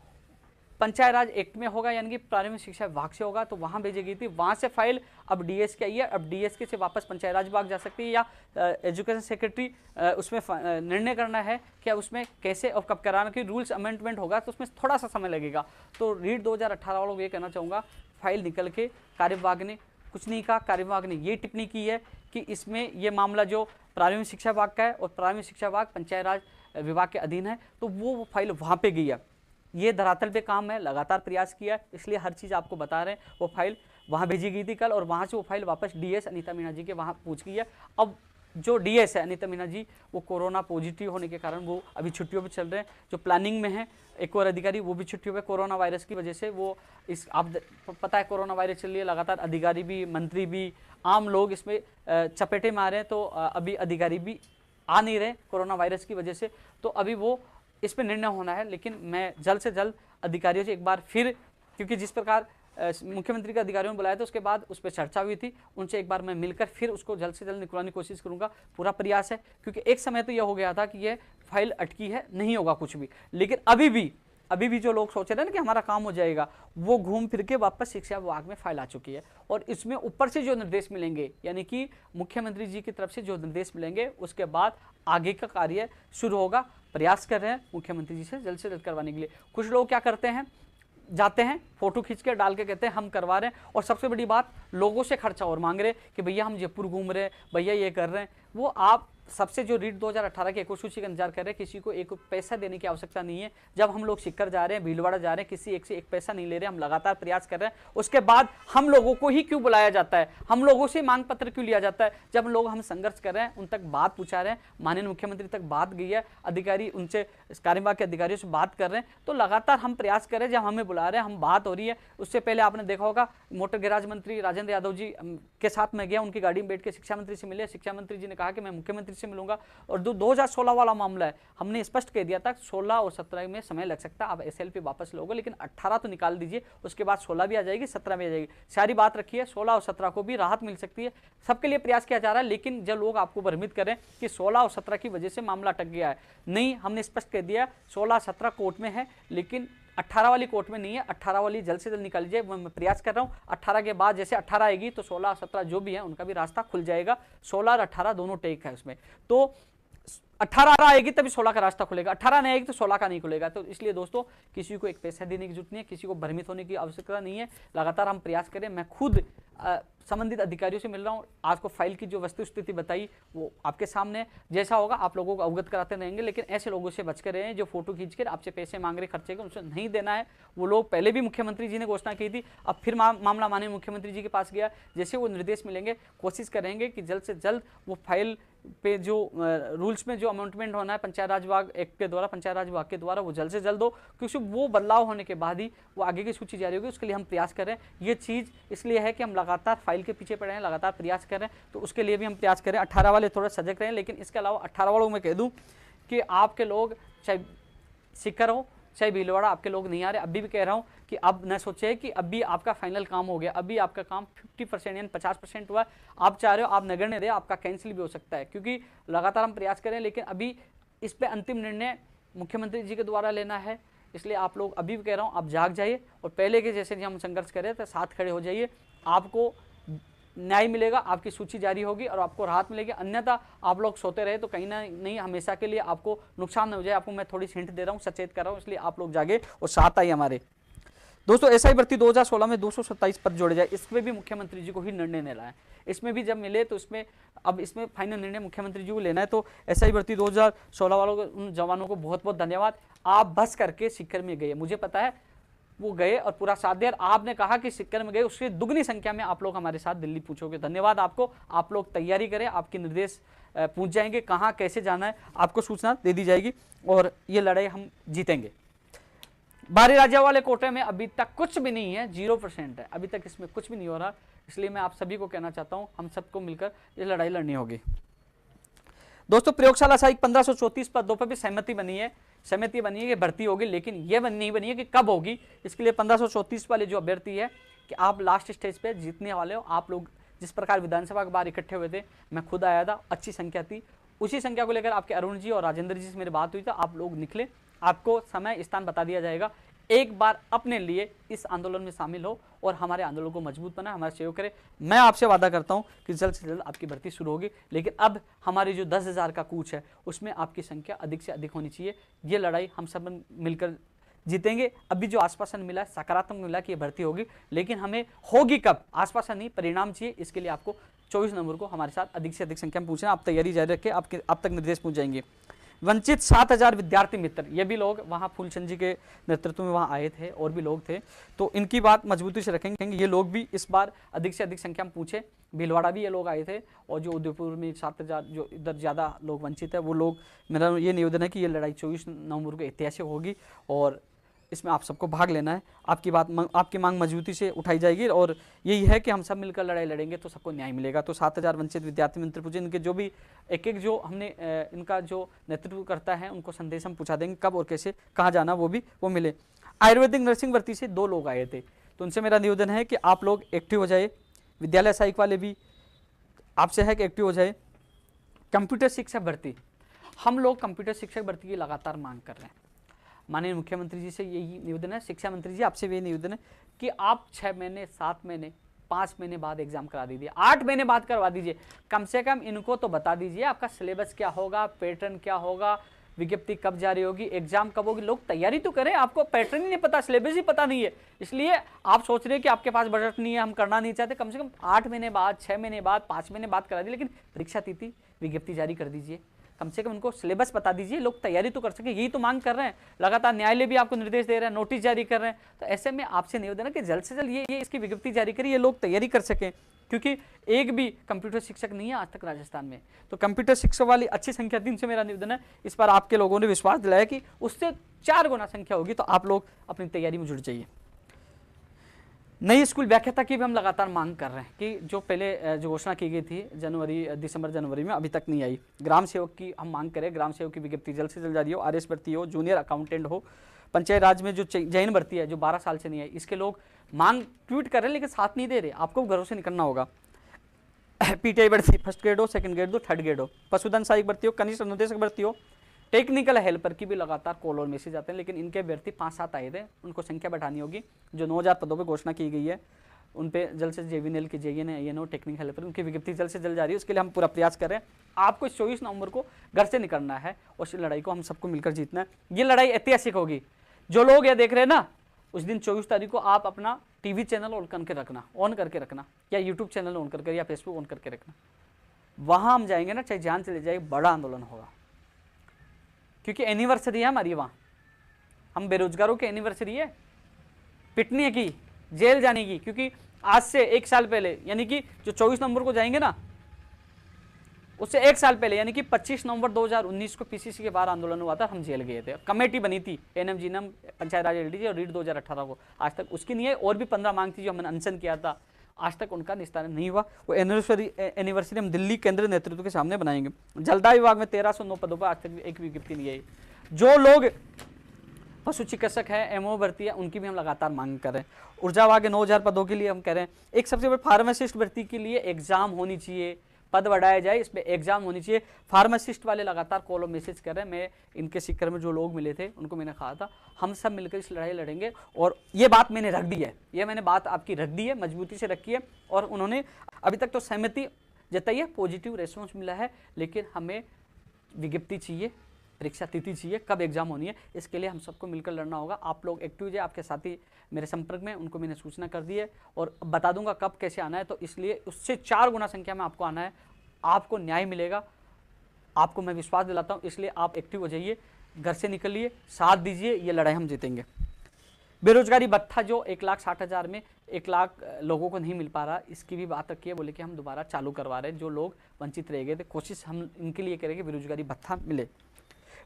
पंचायत राज एक्ट में होगा, यानी कि प्राथमिक शिक्षा विभाग से होगा, तो वहाँ भेजी गई थी। वहाँ से फाइल अब डीएस के आई है, अब डीएस के से वापस पंचायत राज विभाग जा सकती है, या एजुकेशन सेक्रेटरी उसमें निर्णय करना है कि उसमें कैसे और कब कराना, कि रूल्स अमेंडमेंट होगा तो उसमें थोड़ा सा समय लगेगा। तो रीट 2018 वालों को ये कहना चाहूँगा, फाइल निकल के कार्य विभाग ने कुछ नहीं कहा, कार्य विभाग ने ये टिप्पणी की है कि इसमें ये मामला जो प्राथमिक शिक्षा विभाग का है और प्राथमिक शिक्षा विभाग पंचायत राज विभाग के अधीन है, तो वो फाइल वहाँ पे गई है। ये धरातल पे काम है, लगातार प्रयास किया है, इसलिए हर चीज़ आपको बता रहे हैं। वो फाइल वहाँ भेजी गई थी कल, और वहाँ से वो फाइल वापस डीएस अनीता मीणा जी के वहाँ पहुँच गई है। अब जो डीएस है अनीता मीणा जी, वो कोरोना पॉजिटिव होने के कारण वो अभी छुट्टियों पे चल रहे हैं। जो प्लानिंग में है एक और अधिकारी, वो भी छुट्टियों पे कोरोना वायरस की वजह से, वो इस आप पता है कोरोना वायरस चल रही है, लगातार अधिकारी भी, मंत्री भी, आम लोग इसमें चपेटे में आ रहे हैं, तो अभी अधिकारी भी आ नहीं रहे कोरोना वायरस की वजह से। तो अभी वो इस पर निर्णय होना है। लेकिन मैं जल्द से जल्द अधिकारियों से एक बार फिर, क्योंकि जिस प्रकार मुख्यमंत्री के अधिकारियों ने बुलाया था उसके बाद उस पर चर्चा हुई थी, उनसे एक बार मैं मिलकर फिर उसको जल्द से जल्द निकलवाने की कोशिश करूंगा। पूरा प्रयास है, क्योंकि एक समय तो यह हो गया था कि यह फाइल अटकी है, नहीं होगा कुछ भी। लेकिन अभी भी जो लोग सोच रहे हैं ना कि हमारा काम हो जाएगा, वो घूम फिर के वापस शिक्षा विभाग में फाइल आ चुकी है। और इसमें ऊपर से जो निर्देश मिलेंगे, यानी कि मुख्यमंत्री जी की तरफ से जो निर्देश मिलेंगे, उसके बाद आगे का कार्य शुरू होगा। प्रयास कर रहे हैं मुख्यमंत्री जी से जल्द करवाने के लिए। कुछ लोग क्या करते हैं, जाते हैं फोटो खींच के डाल के कहते हैं हम करवा रहे हैं, और सबसे बड़ी बात लोगों से खर्चा और मांग रहे हैं कि भैया हम जयपुर घूम रहे हैं, भैया ये कर रहे हैं। वो आप सबसे जो रीट 2018 की सूची का इंतजार कर रहे हैं, किसी को एक पैसा देने की आवश्यकता नहीं है। जब हम लोग सीकर जा रहे हैं, भीलवाड़ा जा रहे हैं, किसी एक से एक पैसा नहीं ले रहे, हम लगातार प्रयास कर रहे हैं। उसके बाद हम लोगों को ही क्यों बुलाया जाता है, हम लोगों से मांग पत्र क्यों लिया जाता है? जब लोग हम संघर्ष कर रहे हैं, उन तक बात पहुंचा रहे हैं, माननीय मुख्यमंत्री तक बात गई है, अधिकारी उनसे कार्यवाह के अधिकारियों से बात कर रहे हैं, तो लगातार हम प्रयास कर रहे हैं। जब हमें बुला रहे हैं, हम बात हो रही है। उससे पहले आपने देखा होगा मोटर गैराज मंत्री राजेंद्र यादव जी के साथ मैं गया, उनकी गाड़ी में बैठ के शिक्षा मंत्री से मिले। शिक्षा मंत्री जी ने कहा कि मैं मुख्यमंत्री से मिलूंगा। और 2016 वाला मामला है, हमने स्पष्ट कह दिया था 16 और 17 में समय लग सकता है, आप एसएलपी वापस लोगे, लेकिन 18 तो निकाल दीजिए, उसके बाद 16 भी आ जाएगी, 17 भी आ जाएगी। सारी बात रखी है, 16 और 17 को भी राहत मिल सकती है। सबके लिए प्रयास किया जा रहा है। लेकिन जो लोग आपको भ्रमित करें कि 16 और 17 की वजह से मामला अटक गया है, नहीं, हमने स्पष्ट कह दिया 16-17 कोर्ट में है, लेकिन 18 वाली कोर्ट में नहीं है। 18 वाली जल्द से जल्द निकाल लीजिए, मैं प्रयास कर रहा हूँ। 18 के बाद जैसे 18 आएगी तो 16-17 जो भी है उनका भी रास्ता खुल जाएगा। 16 और 18 दोनों टेक है उसमें, तो 18 आएगी तभी 16 का रास्ता खुलेगा, 18 नहीं आएगी तो 16 का नहीं खुलेगा। तो इसलिए दोस्तों, किसी को एक पैसा देने की जरूरत नहीं है, किसी को भ्रमित होने की आवश्यकता नहीं है। लगातार हम प्रयास करें। मैं खुद संबंधित अधिकारियों से मिल रहा हूँ। आज को फाइल की जो वस्तु स्थिति बताई वो आपके सामने, जैसा होगा आप लोगों को अवगत कराते रहेंगे। लेकिन ऐसे लोगों से बच कर रहे हैं जो फोटो खींचकर आपसे पैसे मांग रहे, खर्चे के, उनसे नहीं देना है। वो लोग पहले भी मुख्यमंत्री जी ने घोषणा की थी, अब फिर मामला माननीय मुख्यमंत्री जी के पास गया। जैसे वो निर्देश मिलेंगे, कोशिश करेंगे कि जल्द से जल्द वो फाइल पे जो रूल्स में जो अमेंडमेंट होना है पंचायत राज विभाग एक्ट के द्वारा, पंचायत राज विभाग के द्वारा, वो जल्द से जल्द हो, क्योंकि वो बदलाव होने के बाद ही वो आगे की सूची जारी होगी। उसके लिए हम प्रयास कर रहे हैं। ये चीज़ इसलिए है कि हम लगातार फाइल के पीछे पड़े हैं, लगातार प्रयास कर रहे हैं, तो उसके लिए भी हम प्रयास करें। 18 वाले थोड़ा सजग रहें। लेकिन इसके अलावा 18 वालों में कह दूँ कि आपके लोग चाहे सीकर हो चाहे भीलवाड़ा, आपके लोग नहीं आ रहे। अभी भी कह रहा हूँ कि अब न सोचे कि अभी आपका फाइनल काम हो गया, अभी आपका काम 50% यानी 50% हुआ। आप चाह रहे हो, आप नगर नहीं रहे, आपका कैंसिल भी हो सकता है, क्योंकि लगातार हम प्रयास करें। लेकिन अभी इस पर अंतिम निर्णय मुख्यमंत्री जी के द्वारा लेना है। इसलिए आप लोग, अभी भी कह रहा हूँ, आप जाग जाइए और पहले के जैसे हम संघर्ष करें तो साथ खड़े हो जाइए। आपको न्याय मिलेगा, आपकी सूची जारी होगी और आपको राहत मिलेगी। अन्यथा आप लोग सोते रहे तो कहीं ना नहीं हमेशा के लिए आपको नुकसान न हो जाए। आपको मैं थोड़ी हिंट दे रहा हूँ, सचेत कर रहा हूँ, इसलिए आप लोग जागे और साथ आइए हमारे। दोस्तों, एसआई भर्ती 2016 में 227 पद जोड़े जाए, इसमें भी मुख्यमंत्री जी को ही निर्णय लेना है। इसमें भी जब मिले तो इसमें अब इसमें फाइनल निर्णय मुख्यमंत्री जी को लेना है। तो एसआई भर्ती 2016 वालों को, उन जवानों को बहुत बहुत धन्यवाद। आप बस करके सीकर में गए, मुझे पता है वो गए और पूरा साथ दिया। आपने कहा कि सीकर में गए, उससे दुगनी संख्या में आप लोग हमारे साथ दिल्ली पूछोगे। धन्यवाद आपको। आप लोग तैयारी करें, आपके निर्देश पूछ जाएंगे, कहाँ कैसे जाना है आपको सूचना दे दी जाएगी और ये लड़ाई हम जीतेंगे। बाहरी राज्यों वाले कोटे में अभी तक कुछ भी नहीं है, 0% है, अभी तक इसमें कुछ भी नहीं हो रहा। इसलिए मैं आप सभी को कहना चाहता हूं, हम सबको मिलकर ये लड़ाई लड़नी होगी। दोस्तों, प्रयोगशाला सहायक 1534 पदों पर भी सहमति बनी है कि भर्ती होगी, लेकिन ये नहीं बनी है कि कब होगी। इसके लिए 1534 वाले जो अभ्यर्थी है कि आप लास्ट स्टेज पे जीतने वाले हो। आप लोग जिस प्रकार विधानसभा के बाहर इकट्ठे हुए थे, मैं खुद आया था, अच्छी संख्या थी। उसी संख्या को लेकर आपके अरुण जी और राजेंद्र जी से मेरी बात हुई था। आप लोग निकले, आपको समय स्थान बता दिया जाएगा। एक बार अपने लिए इस आंदोलन में शामिल हो और हमारे आंदोलन को मजबूत बनाए, हमारा सहयोग करें। मैं आपसे वादा करता हूं कि जल्द से जल्द आपकी भर्ती शुरू होगी। लेकिन अब हमारी जो 10,000 का कूच है, उसमें आपकी संख्या अधिक से अधिक होनी चाहिए। ये लड़ाई हम सब मिलकर जीतेंगे। अभी जो आश्वासन मिला, सकारात्मक मिला कि ये भर्ती होगी, लेकिन हमें होगी कब, आश्वासन नहीं, परिणाम चाहिए। इसके लिए आपको 24 नवंबर को हमारे साथ अधिक से अधिक संख्या में पूछना। आप तैयारी जारी रखें, आप तक निर्देश पहुंच जाएंगे। वंचित 7,000 विद्यार्थी मित्र, ये भी लोग वहाँ फूलचंद जी के नेतृत्व में वहाँ आए थे और भी लोग थे, तो इनकी बात मजबूती से रखेंगे। ये लोग भी इस बार अधिक से अधिक संख्या में पूछे। भीलवाड़ा भी ये लोग आए थे और जो उदयपुर में 7,000 जो इधर ज़्यादा लोग वंचित है, वो लोग, मेरा ये निवेदन है कि ये लड़ाई 24 नवंबर को ऐतिहासिक होगी और इसमें आप सबको भाग लेना है। आपकी मांग मजबूती से उठाई जाएगी और यही है कि हम सब मिलकर लड़ाई लड़ेंगे तो सबको न्याय मिलेगा। तो 7000 वंचित विद्यार्थी मंत्री पूछे, इनके जो भी एक जो हमने इनका जो नेतृत्व करता है उनको संदेश हम पूछा देंगे, कब और कैसे कहाँ जाना वो मिले। आयुर्वेदिक नर्सिंग भर्ती से 2 लोग आए थे, तो उनसे मेरा निवेदन है कि आप लोग एक्टिव हो जाए। विद्यालय सहायक वाले भी आपसे है कि एक्टिव हो जाए। कंप्यूटर शिक्षक भर्ती, हम लोग कंप्यूटर शिक्षक भर्ती की लगातार मांग कर रहे हैं। माननीय मुख्यमंत्री जी से यही निवेदन है, शिक्षा मंत्री जी आपसे भी यही निवेदन है कि आप 6 महीने 7 महीने 5 महीने बाद एग्जाम करा दीजिए, 8 महीने बाद करवा दीजिए। कम से कम इनको तो बता दीजिए आपका सिलेबस क्या होगा, पैटर्न क्या होगा, विज्ञप्ति कब जारी होगी, एग्जाम कब होगी। लोग तैयारी तो करें, आपको पैटर्न ही नहीं पता, सिलेबस ही पता नहीं है, इसलिए आप सोच रहे हैं कि आपके पास बजट नहीं है, हम करना नहीं चाहते। कम से कम 8 महीने बाद, 6 महीने बाद, 5 महीने बाद करा दीजिए, लेकिन परीक्षा तिथि विज्ञप्ति जारी कर दीजिए। कम से कम उनको सिलेबस बता दीजिए, लोग तैयारी तो कर सके। यही तो मांग कर रहे हैं, लगातार न्यायालय भी आपको निर्देश दे रहे हैं, नोटिस जारी कर रहे हैं। तो ऐसे में आपसे निवेदन है कि जल्द से जल्द ये इसकी विज्ञप्ति जारी करिए, ये लोग तैयारी कर सकें, क्योंकि एक भी कंप्यूटर शिक्षक नहीं है आज तक राजस्थान में। तो कंप्यूटर शिक्षक वाली अच्छी संख्या थी, इनसे मेरा निवेदन है इस पर आपके लोगों ने विश्वास दिलाया कि उससे 4 गुना संख्या होगी, तो आप लोग अपनी तैयारी में जुट जाइए। नई स्कूल व्याख्याता की भी हम लगातार मांग कर रहे हैं कि जो पहले जो घोषणा की गई थी दिसंबर जनवरी में, अभी तक नहीं आई। ग्राम सेवक की हम मांग करें, ग्राम सेवक की विज्ञप्ति जल्द से जल्द जारी हो। आरएस भर्ती हो, जूनियर अकाउंटेंट हो। पंचायत राज में जो जैन भर्ती है जो 12 साल से नहीं आई, इसके लोग मांग ट्वीट कर रहे हैं लेकिन साथ नहीं दे रहे, आपको घरों से निकलना होगा। पीटीआई भर्ती फर्स्ट ग्रेड हो, सेकंड ग्रेड हो, थर्ड ग्रेड हो। पशुधन सहायक भर्ती हो, कनिष्ठ अनुदेशक भर्ती हो। टेक्निकल हेल्पर की भी लगातार कॉल और मैसेज आते हैं, लेकिन इनके अभ्यर्थी 5-7 आए थे, उनको संख्या बढ़ानी होगी। जो 9000 पदों पर घोषणा की गई है उन पे जल्द से जेवीएनएल की जेएन एएनओ टेक्निकल हेल्पर उनकी विज्ञप्ति जल्द से जल्द जारी है। उसके लिए हम पूरा प्रयास कर रहे हैं। आपको 24 नवंबर को घर से निकलना है और इस लड़ाई को हम सबको मिलकर जीतना है। ये लड़ाई ऐतिहासिक होगी। जो लोग ये देख रहे हैं ना, उस दिन 24 तारीख को आप अपना टीवी चैनल ऑन करके रखना, या यूट्यूब चैनल ऑन करके या फेसबुक ऑन करके रखना। वहां हम जाएंगे ना, चाहे जान चले जाए, बड़ा आंदोलन होगा, क्योंकि एनिवर्सरी है हमारी। वहां हम बेरोजगारों की एनिवर्सरी है, पिटने की, जेल जाने की, क्योंकि आज से 1 साल पहले, यानी कि जो 24 नवंबर को जाएंगे ना, उससे 1 साल पहले यानी कि 25 नवंबर 2019 को पीसीसी के बाहर आंदोलन हुआ था, हम जेल गए थे। कमेटी बनी थी एनएम पंचायत राज एलडीसी और रीट 2018 को, आज तक उसकी नहीं है। और भी 15 मांग थी जो हमने अनशन किया था, आज तक उनका निस्तारण नहीं हुआ। वो एनिवर्सरी हम दिल्ली केंद्रीय नेतृत्व के सामने बनाएंगे। जलदाय विभाग में 1309 पदों पर आज तक एक विज्ञप्ति नहीं आई। जो लोग पशु चिकित्सक है, एमओ भर्ती है, उनकी भी हम लगातार मांग कर रहे हैं। ऊर्जा विभाग के 9000 पदों के लिए हम कह रहे हैं। एक सबसे बड़ी फार्मासिस्ट भर्ती के लिए एग्जाम होनी चाहिए, पद बढ़ाया जाए, इसमें एग्जाम होनी चाहिए। फार्मासिस्ट वाले लगातार कॉल और मैसेज कर रहे हैं। मैं इनके शिखर में जो लोग मिले थे उनको मैंने कहा था हम सब मिलकर इस लड़ाई लड़ेंगे, और ये बात मैंने रख दी है, ये मैंने बात आपकी रख दी है, मजबूती से रखी है। और उन्होंने अभी तक तो सहमति जताई है, पॉजिटिव रेस्पॉन्स मिला है, लेकिन हमें विज्ञप्ति चाहिए, परीक्षा तिथि चाहिए, कब एग्जाम होनी है, इसके लिए हम सबको मिलकर लड़ना होगा। आप लोग एक्टिव है, आपके साथी मेरे संपर्क में, उनको मैंने सूचना कर दी है और बता दूंगा कब कैसे आना है। तो इसलिए उससे 4 गुना संख्या में आपको आना है, आपको न्याय मिलेगा, आपको मैं विश्वास दिलाता हूं। इसलिए आप एक्टिव हो जाइए, घर से निकलिए, साथ दीजिए, ये लड़ाई हम जीतेंगे। बेरोजगारी भत्ता जो 1,60,000 में 1 लाख लोगों को नहीं मिल पा रहा, इसकी भी बात रखी है, बोले कि हम दोबारा चालू करवा रहे हैं। जो लोग वंचित रह गए थे, कोशिश हम इनके लिए करेंगे बेरोजगारी भत्ता मिले।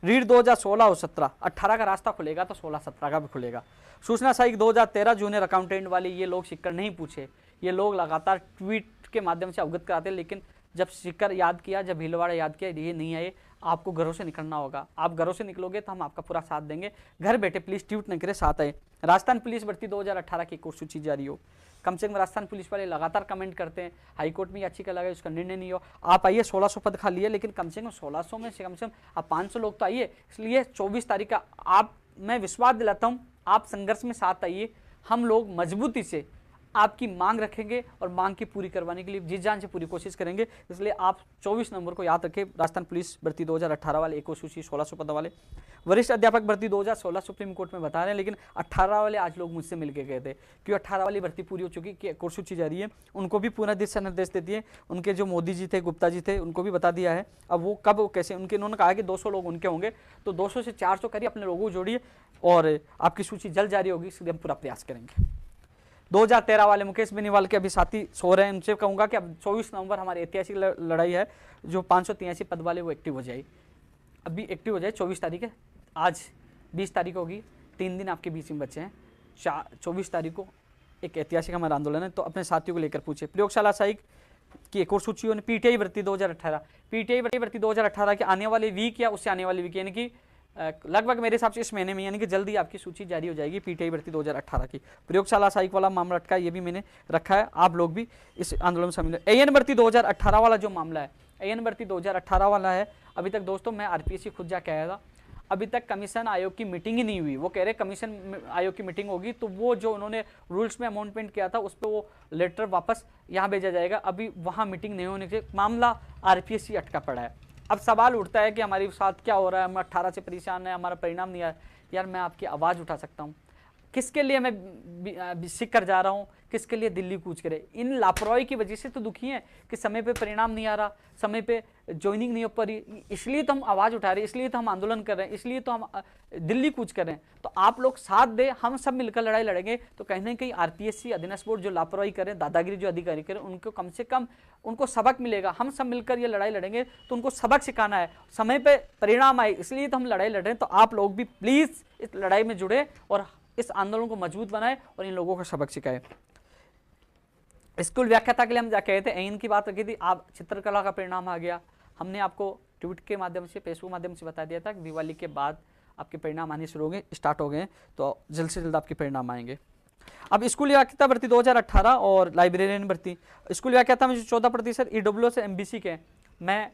रीट 2016 और 17, 18 का रास्ता खुलेगा तो 16-17 का भी खुलेगा। सूचना सहायक 2013 जूनियर अकाउंटेंट वाले ये लोग शिक्कर नहीं पूछे, ये लोग लगातार ट्वीट के माध्यम से अवगत कराते, लेकिन जब शिक्कर याद किया, जब भीलवाड़ा याद किया, ये नहीं आए। आपको घरों से निकलना होगा, आप घरों से निकलोगे तो हम आपका पूरा साथ देंगे। घर बैठे प्लीज ट्वीट न करें, साथ आए। राजस्थान पुलिस भर्ती 2018 की कोर्स सूची जारी हो। कम से कम राजस्थान पुलिस वाले लगातार कमेंट करते हैं, हाईकोर्ट में याचिका लगाई, उसका निर्णय नहीं हो। आप आइए, 1600 पद खाली है, लेकिन कम से कम 1600 में से कम से कम आप 500 लोग तो आइए। इसलिए 24 तारीख का आप, मैं विश्वास दिलाता हूँ, आप संघर्ष में साथ आइए। हम लोग मजबूती से आपकी मांग रखेंगे और मांग की पूरी करवाने के लिए जी जान से पूरी कोशिश करेंगे। इसलिए आप 24 नवंबर को याद रखें। राजस्थान पुलिस भर्ती 2018 वाले एक सूची 1600 पद वाले। वरिष्ठ अध्यापक भर्ती 2016 सुप्रीम कोर्ट में बता रहे हैं, लेकिन 18 वाले आज लोग मुझसे मिलकर गए थे, क्योंकि 18 वाली भर्ती पूरी हो चुकी कि कोर्स सूची जारी है। उनको भी पूरा दिशा निर्देश देती है। उनके जो मोदी जी थे, गुप्ता जी थे, उनको भी बता दिया है। अब वो कब कैसे, उन्होंने कहा कि 200 लोग उनके होंगे, तो 200 से 400 करिए, अपने लोगों को जोड़िए और आपकी सूची जल्द जारी होगी। इसलिए हम पूरा प्रयास करेंगे। 2013 वाले मुकेश बेनीवाल के अभी साथी सो रहे हैं, उनसे कहूँगा कि अब 24 नवंबर हमारी ऐतिहासिक लड़ाई है। जो 583 पद वाले वो एक्टिव हो जाए, अभी एक्टिव हो जाए। 24 तारीख है, आज 20 तारीख होगी, 3 दिन आपके बीच में बचे हैं। 24 तारीख को एक ऐतिहासिक हमारा आंदोलन है, तो अपने साथियों को लेकर पूछे। प्रयोगशाला सहायक की एक और सूची है, पीटीआई भर्ती 2018। पीटीआई भर्ती 2018 के आने वाले वीक या उससे आने वाले वीक, यानी कि लगभग मेरे हिसाब से इस महीने में, यानी कि जल्दी आपकी सूची जारी हो जाएगी पीटीआई भर्ती 2018 की। प्रयोगशाला सहायक वाला मामला अटका, ये भी मैंने रखा है, आप लोग भी इस आंदोलन में शामिल है। एएन भर्ती 2018 वाला जो मामला है, एएन भर्ती 2018 वाला है, अभी तक दोस्तों मैं आरपीएससी खुद जाके आया था, अभी तक कमीशन आयोग की मीटिंग ही नहीं हुई। वो कह रहे कमीशन आयोग की मीटिंग होगी तो वो जो उन्होंने रूल्स में अमेंडमेंट किया था उस पर वो लेटर वापस यहाँ भेजा जाएगा। अभी वहाँ मीटिंग नहीं होने से मामला आरपीएससी अटका पड़ा है। अब सवाल उठता है कि हमारे साथ क्या हो रहा है, हम 18 से परेशान है, हमारा परिणाम नहीं आया। यार मैं आपकी आवाज़ उठा सकता हूँ, किसके लिए मैं सीख कर जा रहा हूँ, किसके लिए दिल्ली कूच करे। इन लापरवाही की वजह से तो दुखी हैं कि समय पे परिणाम नहीं आ रहा, समय पे ज्वाइनिंग नहीं हो पा रही, इसलिए तो हम आवाज़ उठा रहे हैं, इसलिए तो हम आंदोलन कर रहे हैं, इसलिए तो हम दिल्ली कूच कर रहे हैं। तो आप लोग साथ दे, हम सब मिलकर लड़ाई लड़ेंगे तो कहीं ना कहीं आरपीएससी अधीनस्थ बोर्ड जो लापरवाही करें, दादागिरी जो अधिकारी करें, उनको कम से कम उनको सबक मिलेगा। हम सब मिलकर ये लड़ाई लड़ेंगे तो उनको सबक सिखाना है, समय पे परिणाम आए, इसलिए तो हम लड़ाई लड़ रहे हैं। तो आप लोग भी प्लीज़ इस लड़ाई में जुड़े और इस आंदोलन को मजबूत बनाए और इन लोगों को सबक सिखाए। स्कूल व्याख्याता के लिए हम जा कहे थे, एन की बात रखी थी, आप चित्रकला का परिणाम आ गया। हमने आपको ट्वीट के माध्यम से, फेसबुक माध्यम से बता दिया था कि दिवाली के बाद आपके परिणाम आने शुरू हो गए, स्टार्ट हो गए, तो जल्द से जल्द आपके परिणाम आएंगे। अब स्कूल व्याख्याता भर्ती 2018 और लाइब्रेरियन भर्ती। स्कूल व्याख्याता में जो 14% ईडब्ल्यूएस और एमबीसी के, मैं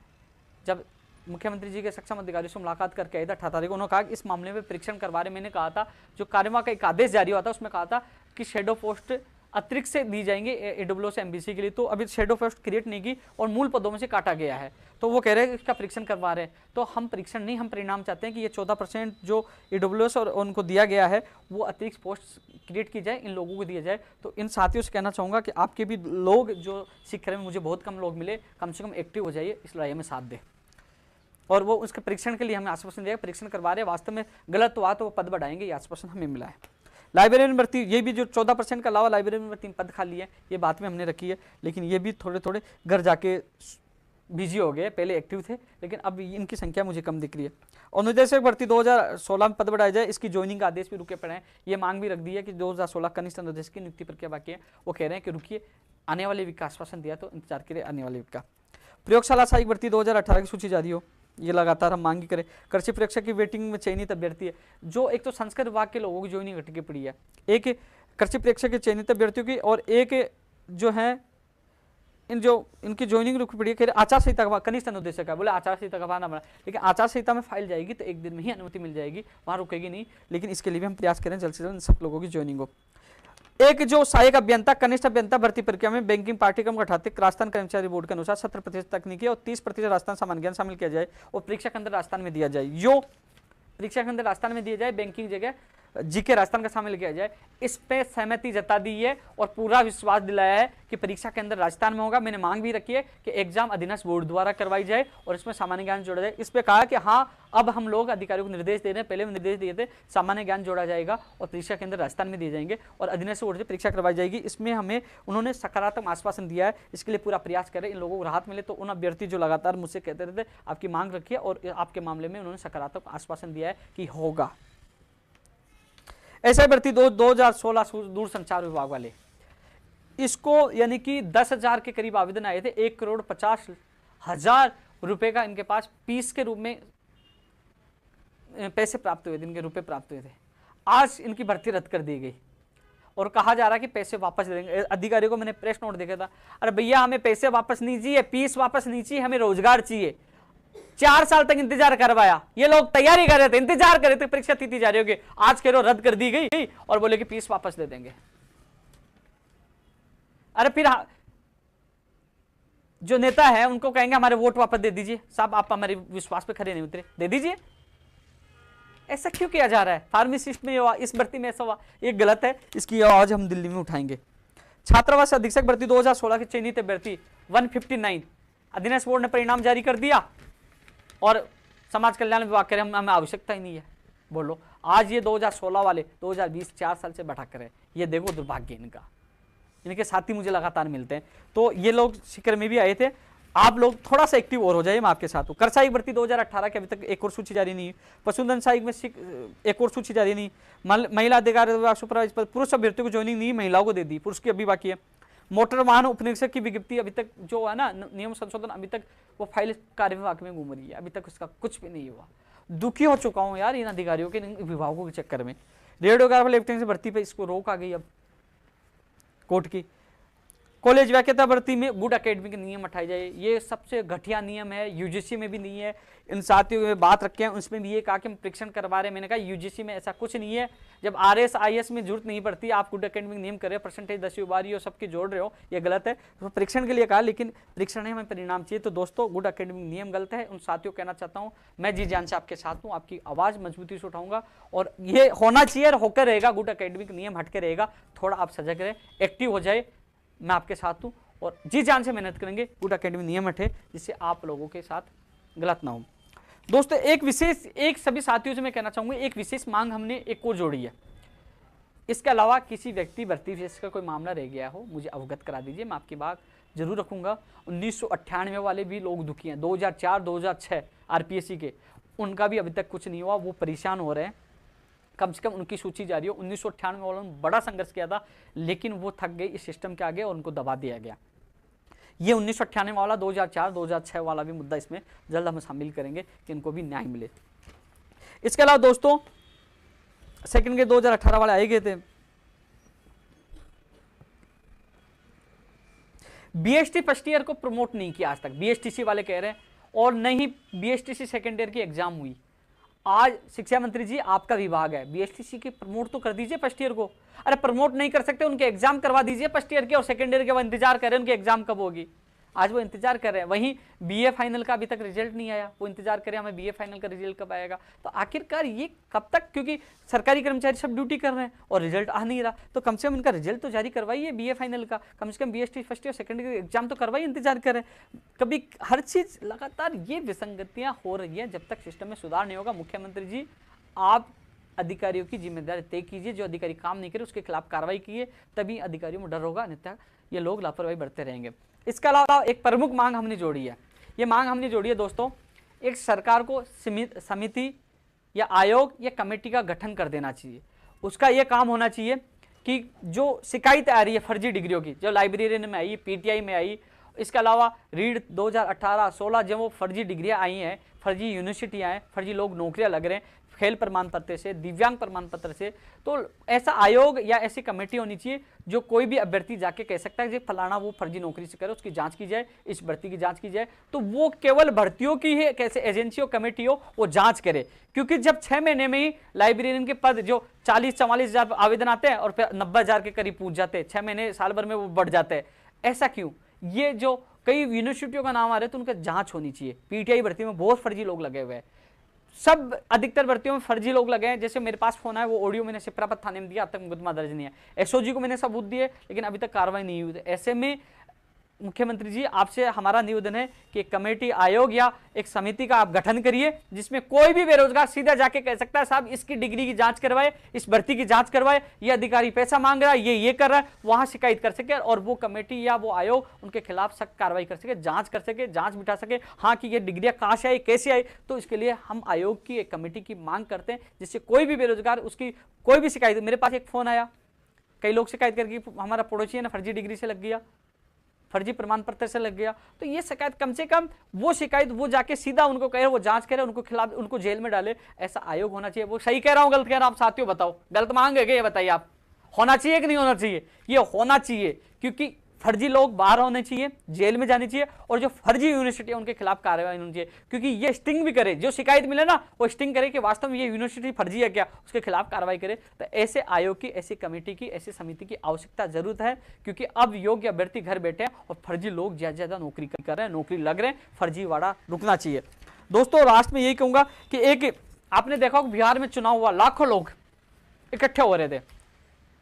जब मुख्यमंत्री जी के सक्षम अधिकारियों से मुलाकात करके आया था 18 तारीख को, उन्होंने कहा कि इस मामले में परीक्षण करवा रहे। मैंने कहा था जो कार्यवाही का एक आदेश जारी हुआ था उसमें कहा था कि शेडो पोस्ट अतिरिक्त से दी जाएंगे ईडब्ल्यूएस से एमबीसी के लिए, तो अभी शेडो पोस्ट क्रिएट नहीं की और मूल पदों में से काटा गया है। तो वो कह रहे हैं इसका परीक्षण करवा रहे हैं। तो हम परीक्षण नहीं, हम परिणाम चाहते हैं कि ये 14% जो ईडब्ल्यूएस और उनको दिया गया है वो अतिरिक्त पोस्ट क्रिएट की जाए, इन लोगों को दिया जाए। तो इन साथियों से कहना चाहूँगा कि आपके भी लोग जो सीख रहे हैं, मुझे बहुत कम लोग मिले, कम से कम एक्टिव हो जाइए, इस लड़ाई में साथ दे। और वो उसके परीक्षण के लिए हमें आश्वासन दिया, परीक्षण करवा रहे हैं, वास्तव में गलत हुआ तो वो पद बढ़ाएंगे, ये आश्वासन हमें मिला है। लाइब्रेरियन भर्ती, ये भी जो 14% के अलावा लाइब्रेरियन भर्ती पद खाली है, ये बात में हमने रखी है, लेकिन ये भी थोड़े थोड़े घर जाके बिजी हो गए, पहले एक्टिव थे लेकिन अब इनकी संख्या मुझे कम दिख रही है। और निर्देशक भर्ती 2016 में पद बढ़ाया जाए, इसकी ज्वाइनिंग का आदेश भी रुके पड़े हैं। ये मांग भी रख दी है कि 2016 कनिष्ठ निर्देशक की नियुक्ति प्रक्रिया बाकी है, वो कह रहे हैं कि रुकिए, आने वाले वीक का आश्वासन दिया तो इंतजार करिए आने वाले वीक का। प्रयोगशाला सहायक भर्ती 2018 की सूची जारी हो, ये लगातार हम मांग करें। कृषि परीक्षा की वेटिंग में चयनित अभ्यर्थी है, जो एक तो संस्कृत विभाग के लोगों की ज्वाइनिंग अटकी पड़ी है, एक कृषि परीक्षा के चयनित अभ्यर्थियों की, और एक जो है इनकी ज्वाइनिंग रुक पड़ी है। आचार संहिता का कनिष्ठ अनुदेशक है, बोले आचार संहिता का बहाना बना, लेकिन आचार संहिता में फाइल जाएगी तो एक दिन में ही अनुमति मिल जाएगी, वहाँ रुकेगी नहीं। लेकिन इसके लिए भी हम प्रयास करें जल्द से जल्द सब लोगों की ज्वाइनिंग हो। एक जो सहायक अभियंता कनिष्ठ अभियंता भर्ती प्रक्रिया में बैंकिंग पाठ्यक्रम का 88 राजस्थान कर्मचारी बोर्ड के अनुसार 70% तकनीकी और 30% राजस्थान सामान्य ज्ञान शामिल किया जाए और परीक्षा के अंदर राजस्थान में दिया जाए। जो परीक्षा के अंदर राजस्थान में दिया जाए, बैंकिंग जगह जीके राजस्थान का शामिल किया जाए, इस पे सहमति जता दी है और पूरा विश्वास दिलाया है कि परीक्षा के अंदर राजस्थान में होगा। मैंने मांग भी रखी है कि एग्जाम अधीनस्थ बोर्ड द्वारा करवाई जाए और इसमें सामान्य ज्ञान जोड़ा जाए। इस पे कहा कि हाँ, अब हम लोग अधिकारियों को निर्देश दे रहे हैं, पहले भी निर्देश दिए थे, सामान्य ज्ञान जोड़ा जाएगा और परीक्षा के अंदर राजस्थान में दिए जाएंगे और अधीनस्थ बोर्ड से परीक्षा करवाई जाएगी। इसमें हमें उन्होंने सकारात्मक आश्वासन दिया है, इसके लिए पूरा प्रयास करें, इन लोगों को राहत मिले। तो उन अभ्यर्थी जो लगातार मुझसे कहते रहते आपकी मांग रखिए, और आपके मामले में उन्होंने सकारात्मक आश्वासन दिया है कि होगा। ऐसा भर्ती 2016 दूरसंचार विभाग वाले, इसको यानी कि 10,000 के करीब आवेदन आए थे, 1,50,00,000 रुपए का इनके पास फीस के रूप में पैसे प्राप्त हुए थे, इनके रुपए प्राप्त हुए थे। आज इनकी भर्ती रद्द कर दी गई और कहा जा रहा है कि पैसे वापस दे देंगे। अधिकारियों को मैंने प्रेस नोट देखा था, अरे भैया हमें पैसे वापस नहीं चाहिए, फीस वापस नहीं चाहिए, हमें रोजगार चाहिए। 4 साल तक इंतजार करवाया, ये लोग तैयारी कर रहे थे, इंतजार कर रहे थे, परीक्षा तिथि जारी होगी, आज कह रहे रद्द कर दी गई और बोले कि फीस वापस दे देंगे। अरे फिर जो नेता है उनको कहेंगे हमारे वोट वापस दे दीजिए, साहब आप हमारे विश्वास पे खड़े नहीं उतरे, दे दीजिए। ऐसा क्यों किया जा रहा है? फार्मासिस्ट में हुआ, इस भर्ती में ऐसा हुआ, ये गलत है, इसकी आवाज हम दिल्ली में उठाएंगे। छात्रावास अधीक्षक भर्ती 2016 के चयनित अभ्यर्थी 159, अधीनस्थ बोर्ड ने परिणाम जारी कर दिया और समाज कल्याण विभाग कह रहे हमें आवश्यकता ही नहीं है। बोलो, आज ये 2016 वाले 2020 4 साल से बैठा कर, ये देखो दुर्भाग्य इनका, इनके साथी मुझे लगातार मिलते हैं। तो ये लोग शिकर में भी आए थे, आप लोग थोड़ा सा एक्टिव और हो जाइए, मैं आपके साथ हूँ। कर सहायक भर्ती 2018 के अभी तक एक और सूची जारी नहीं है। पशुधन सहायक में एक और सूची जारी नहीं। महिला अधिकार विभाग सुपरवाइजर पुरुष अभ्यर्थियों को ज्वाइनिंग नहीं, महिलाओं को दे दी, पुरुष की अभी बाकी है। मोटर वाहन उपनिरीक्षक की विज्ञप्ति अभी तक जो है ना नियम संशोधन, अभी तक वो फाइल कार्य विभाग में घूम रही है, अभी तक उसका कुछ भी नहीं हुआ। दुखी हो चुका हूँ यार इन अधिकारियों के, विभागों के चक्कर में। रेडियोग्राफर लेफ्टिनेंट से भर्ती पे इसको रोक आ गई अब कोर्ट की। कॉलेज व्याख्याता भर्ती में गुड एकेडमिक नियम हटाए जाए, ये सबसे घटिया नियम है, यूजीसी में भी नहीं है। इन साथियों में बात रखे हैं, उसमें भी ये कहा कि हम परीक्षण करवा रहे हैं। मैंने कहा यूजीसी में ऐसा कुछ नहीं है, जब आरएस आईएएस में जरूरत नहीं पड़ती, आप गुड एकेडमिक नियम कर रहे हो, परसेंटेज 10वीं 12वीं हो सबकी जोड़ रहे हो, ये गलत है। तो परीक्षण के लिए कहा, लेकिन परीक्षण है, हमें परिणाम चाहिए। तो दोस्तों गुड एकेडमिक नियम गलत है। उन साथियों को कहना चाहता हूँ, मैं जी जान से आपके साथ हूँ, आपकी आवाज मजबूती से उठाऊंगा और ये होना चाहिए, होकर रहेगा। गुड एकेडमिक नियम हटके रहेगा, थोड़ा आप सजग रहे, एक्टिव हो जाए, मैं आपके साथ हूँ और जी जान से मेहनत करेंगे, गुड एकेडमी नियम हटे, जिससे आप लोगों के साथ गलत ना हो। दोस्तों एक सभी साथियों से मैं कहना चाहूंगा, एक विशेष मांग हमने एक और जोड़ी है। इसके अलावा किसी व्यक्ति भर्ती विशेष का कोई मामला रह गया हो, मुझे अवगत करा दीजिए, मैं आपकी बात जरूर रखूंगा। 1998 वाले भी लोग दुखी हैं, 2004 2006 आरपीएससी के, उनका भी अभी तक कुछ नहीं हुआ, वो परेशान हो रहे हैं। कम से कम उनकी सूची जारी हो। 1998 वालों ने बड़ा संघर्ष किया था, लेकिन वो थक गए इस सिस्टम के आगे और उनको दबा दिया गया। ये 1998 वाला 2004 2006 वाला भी मुद्दा इसमें जल्द हम शामिल करेंगे कि इनको भी न्याय मिले। इसके अलावा दोस्तों सेकंड के 2018 वाले आए गए थे। बीएसटी फर्स्ट ईयर को प्रमोट नहीं किया आज तक, बीएसटीसी वाले कह रहे हैं, और नहीं बीएसटीसी सेकंड ईयर की एग्जाम हुई। आज शिक्षा मंत्री जी आपका विभाग है, बीएसटीसी के प्रमोट तो कर दीजिए फर्स्ट ईयर को। अरे प्रमोट नहीं कर सकते, उनके एग्जाम करवा दीजिए फर्स्ट ईयर के, और सेकंड ईयर के वो इंतजार कर रहे हैं उनकी एग्जाम कब होगी। आज वो इंतजार कर रहे हैं। वहीं बीए फाइनल का अभी तक रिजल्ट नहीं आया, वो इंतजार करें हमें बीए फाइनल का रिजल्ट कब आएगा। तो आखिरकार ये कब तक, क्योंकि सरकारी कर्मचारी सब ड्यूटी कर रहे हैं और रिजल्ट आ नहीं रहा, तो कम से कम इनका रिजल्ट तो जारी करवाइए बीए फाइनल का, कम से कम BST first year second year exam तो करवाइए, इंतजार करें। कभी हर चीज लगातार ये विसंगतियां हो रही है, जब तक सिस्टम में सुधार नहीं होगा। मुख्यमंत्री जी आप अधिकारियों की जिम्मेदारी तय कीजिए, जो अधिकारी काम नहीं करे उसके खिलाफ कार्रवाई कीजिए, तभी अधिकारियों में डर होगा, अन्यथा ये लोग लापरवाही बढ़ते रहेंगे। इसके अलावा एक प्रमुख मांग हमने जोड़ी है, ये मांग हमने जोड़ी है दोस्तों, एक सरकार को समिति या आयोग या कमेटी का गठन कर देना चाहिए। उसका ये काम होना चाहिए कि जो शिकायत आ रही है फर्जी डिग्रियों की, जो लाइब्रेरियन में आई, पीटीआई में आई, इसके अलावा रीड 2018-16 जब वो फर्जी डिग्रियां आई हैं, फर्जी यूनिवर्सिटियां हैं, फर्जी लोग नौकरियां लग रहे हैं खेल प्रमाण पत्र से, दिव्यांग प्रमाण पत्र से, तो ऐसा आयोग या ऐसी कमेटी होनी चाहिए जो कोई भी अभ्यर्थी जाके कह सकता है कि फलाना वो फर्जी नौकरी से करे, उसकी जांच की जाए, इस भर्ती की जांच की जाए। तो वो केवल भर्तियों की ही कैसे एजेंसी हो, कमेटी हो, वो जांच करे। क्योंकि जब 6 महीने में ही लाइब्रेरियन के पद जो 40-44 हजार आवेदन आते हैं और फिर 90 हजार के करीब पूछ जाते हैं, 6 महीने साल भर में वो बढ़ जाते हैं, ऐसा क्यों? ये जो कई यूनिवर्सिटियों का नाम आ रहा है तो उनका जांच होनी चाहिए। पीटीआई भर्ती में बहुत फर्जी लोग लगे हुए हैं, सब अधिकतर भर्तियों में फर्जी लोग लगे हैं। जैसे मेरे पास फोन है, वो ऑडियो मैंने सिप्रापत थाने में दिया, अब तक मुकदमा दर्ज नहीं है। एसओजी को मैंने सबूत दिए, लेकिन अभी तक कार्रवाई नहीं हुई। ऐसे में मुख्यमंत्री जी आपसे हमारा निवेदन है कि कमेटी, आयोग या एक समिति का आप गठन करिए, जिसमें कोई भी बेरोजगार सीधा जाके कह सकता है साहब इसकी डिग्री की जांच करवाए, इस भर्ती की जांच करवाए, ये अधिकारी पैसा मांग रहा है, ये कर रहा है, वहां शिकायत कर सके और वो कमेटी या वो आयोग उनके खिलाफ सख्त कार्रवाई कर सके, जांच कर सके, जांच बिठा सके, हाँ कि ये डिग्रियां कहां से आई, कैसे आई। तो इसके लिए हम आयोग की एक कमेटी की मांग करते हैं, जिससे कोई भी बेरोजगार उसकी कोई भी शिकायत। मेरे पास एक फोन आया, कई लोग शिकायत करके हमारा पड़ोसी है ना फर्जी डिग्री से लग गया, फर्जी प्रमाण पत्र से लग गया। तो ये शिकायत कम से कम वो शिकायत वो जाके सीधा उनको कहे, वो जांच करे, उनको खिलाफ उनको जेल में डाले, ऐसा आयोग होना चाहिए। वो सही कह रहा हूं गलत कह रहा हूं, आप साथियों बताओ, गलत मांग है क्या? ये बताइए आप, होना चाहिए कि नहीं होना चाहिए? ये होना चाहिए, क्योंकि फर्जी लोग बाहर होने चाहिए, जेल में जानी चाहिए, और जो फर्जी यूनिवर्सिटी है उनके खिलाफ कार्रवाई होनी चाहिए। क्योंकि ये स्टिंग भी करे, जो शिकायत मिले ना वो स्टिंग करे कि वास्तव में ये यूनिवर्सिटी फर्जी है क्या, उसके खिलाफ कार्रवाई करे। तो ऐसे आयोग की, ऐसी कमेटी की, ऐसी समिति की आवश्यकता जरूरत है, क्योंकि अब योग्य अभ्यर्थी घर बैठे हैं और फर्जी लोग ज्यादा नौकरी कर रहे हैं, नौकरी लग रहे हैं, फर्जीवाड़ा रुकना चाहिए। दोस्तों लास्ट में यही कहूंगा कि एक आपने देखा बिहार में चुनाव हुआ, लाखों लोग इकट्ठे हो रहे थे।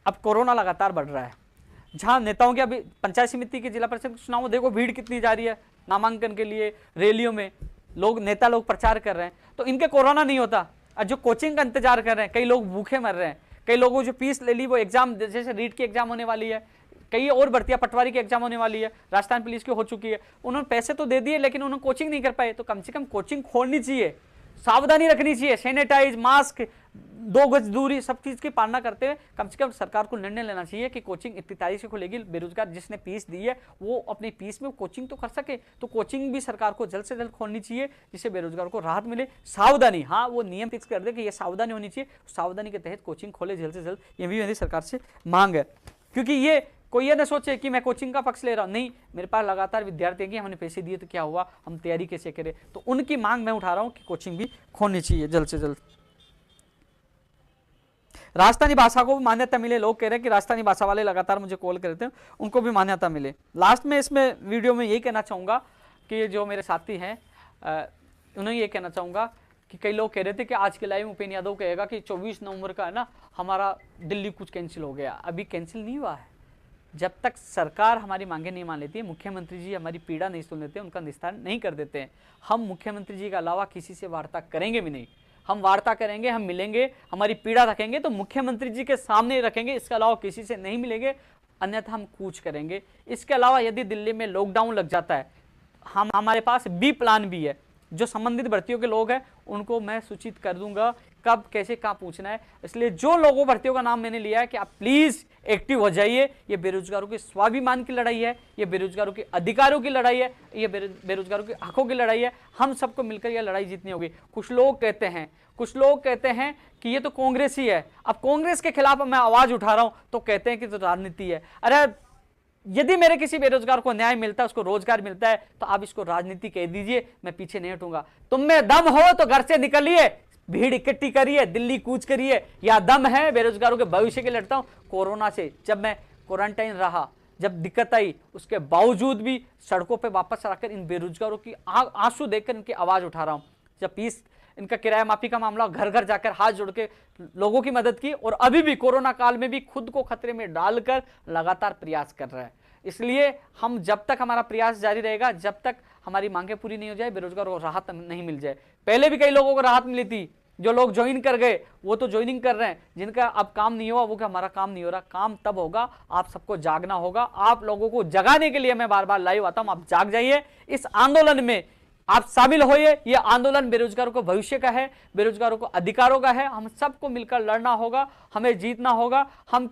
अब कोरोना लगातार बढ़ रहा है, जहां नेताओं के अभी पंचायत समिति के, जिला परिषद के चुनाव, देखो भीड़ कितनी जा रही है नामांकन के लिए, रैलियों में लोग, नेता लोग प्रचार कर रहे हैं। तो इनके कोरोना नहीं होता, और जो कोचिंग का इंतजार कर रहे हैं, कई लोग भूखे मर रहे हैं, कई लोगों जो फीस ले ली वो एग्जाम, जैसे रीट की एग्जाम होने वाली है, कई और भर्तियां, पटवारी की एग्जाम होने वाली है, राजस्थान पुलिस की हो चुकी है, उन्होंने पैसे तो दे दिए लेकिन उन्होंने कोचिंग नहीं कर पाए। तो कम से कम कोचिंग खोलनी चाहिए, सावधानी रखनी चाहिए, सैनिटाइज, मास्क, 2 गज दूरी, सब चीज की पालना करते हुए कम से कम सरकार को निर्णय लेना चाहिए कि कोचिंग इतनी तारीख से खुलेगी। बेरोजगार जिसने फीस दी है वो अपनी फीस में कोचिंग तो कर सके, तो कोचिंग भी सरकार को जल्द से जल्द खोलनी चाहिए जिससे बेरोजगार को राहत मिले। सावधानी, हाँ वो नियम फिक्स कर दे कि ये सावधानी होनी चाहिए, सावधानी के तहत कोचिंग खोले जल्द से जल्द, ये भी मेरी सरकार से मांग है। क्योंकि ये कोई ये ना सोचे कि मैं कोचिंग का पक्ष ले रहा हूं, नहीं, मेरे पास लगातार विद्यार्थी हैं कि हमने पैसे दिए तो क्या हुआ, हम तैयारी कैसे करें, तो उनकी मांग मैं उठा रहा हूं कि कोचिंग भी खोलनी चाहिए जल्द से जल्द। राजस्थानी भाषा को भी मान्यता मिले, लोग कह रहे हैं कि राजस्थानी भाषा वाले लगातार मुझे कॉल करते हैं, उनको भी मान्यता मिले। लास्ट में इसमें वीडियो में यही कहना चाहूँगा कि जो मेरे साथी हैं उन्हें ये कहना चाहूँगा कि कई लोग कह रहे थे कि आज के लाइव में उपेंद्र यादव कहेगा कि 24 नवंबर का है ना हमारा दिल्ली कुछ कैंसिल हो गया। अभी कैंसिल नहीं हुआ है, जब तक सरकार हमारी मांगे नहीं मान लेती है, मुख्यमंत्री जी हमारी पीड़ा नहीं सुन लेते, उनका निस्तारण नहीं कर देते हैं, हम मुख्यमंत्री जी के अलावा किसी से वार्ता करेंगे भी नहीं। हम वार्ता करेंगे, हम मिलेंगे, हमारी पीड़ा रखेंगे तो मुख्यमंत्री जी के सामने रखेंगे, इसके अलावा किसी से नहीं मिलेंगे, अन्यथा हम कूच करेंगे। इसके अलावा यदि दिल्ली में लॉकडाउन लग जाता है, हमारे पास बी प्लान भी है, जो संबंधित भर्तियों के लोग हैं उनको मैं सूचित कर दूंगा कब कैसे कहाँ पूछना है। इसलिए जो लोगों भर्तियों का नाम मैंने लिया है कि आप प्लीज एक्टिव हो जाइए। ये बेरोजगारों के स्वाभिमान की लड़ाई है, ये बेरोजगारों के अधिकारों की लड़ाई है, ये बेरोजगारों के हकों की लड़ाई है। हम सबको मिलकर यह लड़ाई जीतनी होगी। कुछ लोग कहते हैं कि ये तो कांग्रेस ही है, अब कांग्रेस के खिलाफ मैं आवाज उठा रहा हूं तो कहते हैं कि तो राजनीति है। अरे यदि मेरे किसी बेरोजगार को न्याय मिलता है, उसको रोजगार मिलता है, तो आप इसको राजनीति कह दीजिए, मैं पीछे नहीं हटूंगा। तुम में दम हो तो घर से निकलिए, भीड़ इकट्ठी करिए, दिल्ली कूच करिए, या दम है बेरोजगारों के भविष्य के लिए लड़ता हूं। कोरोना से जब मैं क्वारंटाइन रहा, जब दिक्कत आई, उसके बावजूद भी सड़कों पर वापस आकर इन बेरोजगारों की आंसू देखकर इनकी आवाज उठा रहा हूं। जब फीस इनका किराया माफी का मामला, घर घर जाकर हाथ जोड़ के लोगों की मदद की, और अभी भी कोरोना काल में भी खुद को खतरे में डालकर लगातार प्रयास कर रहा है। इसलिए हम जब तक हमारा प्रयास जारी रहेगा, जब तक हमारी मांगें पूरी नहीं हो जाए, बेरोजगारों को राहत नहीं मिल जाए। पहले भी कई लोगों को राहत मिली थी, जो लोग ज्वाइन कर गए वो तो ज्वाइनिंग कर रहे हैं, जिनका अब काम नहीं हुआ वो क्या हमारा काम नहीं हो रहा। काम तब होगा, आप सबको जागना होगा। आप लोगों को जगाने के लिए मैं बार बार लाइव आता हूं, आप जाग जाइए, इस आंदोलन में आप शामिल होइए। यह आंदोलन बेरोजगारों को भविष्य का है, बेरोजगारों को अधिकारों का है। हम सबको मिलकर लड़ना होगा, हमें जीतना होगा। हम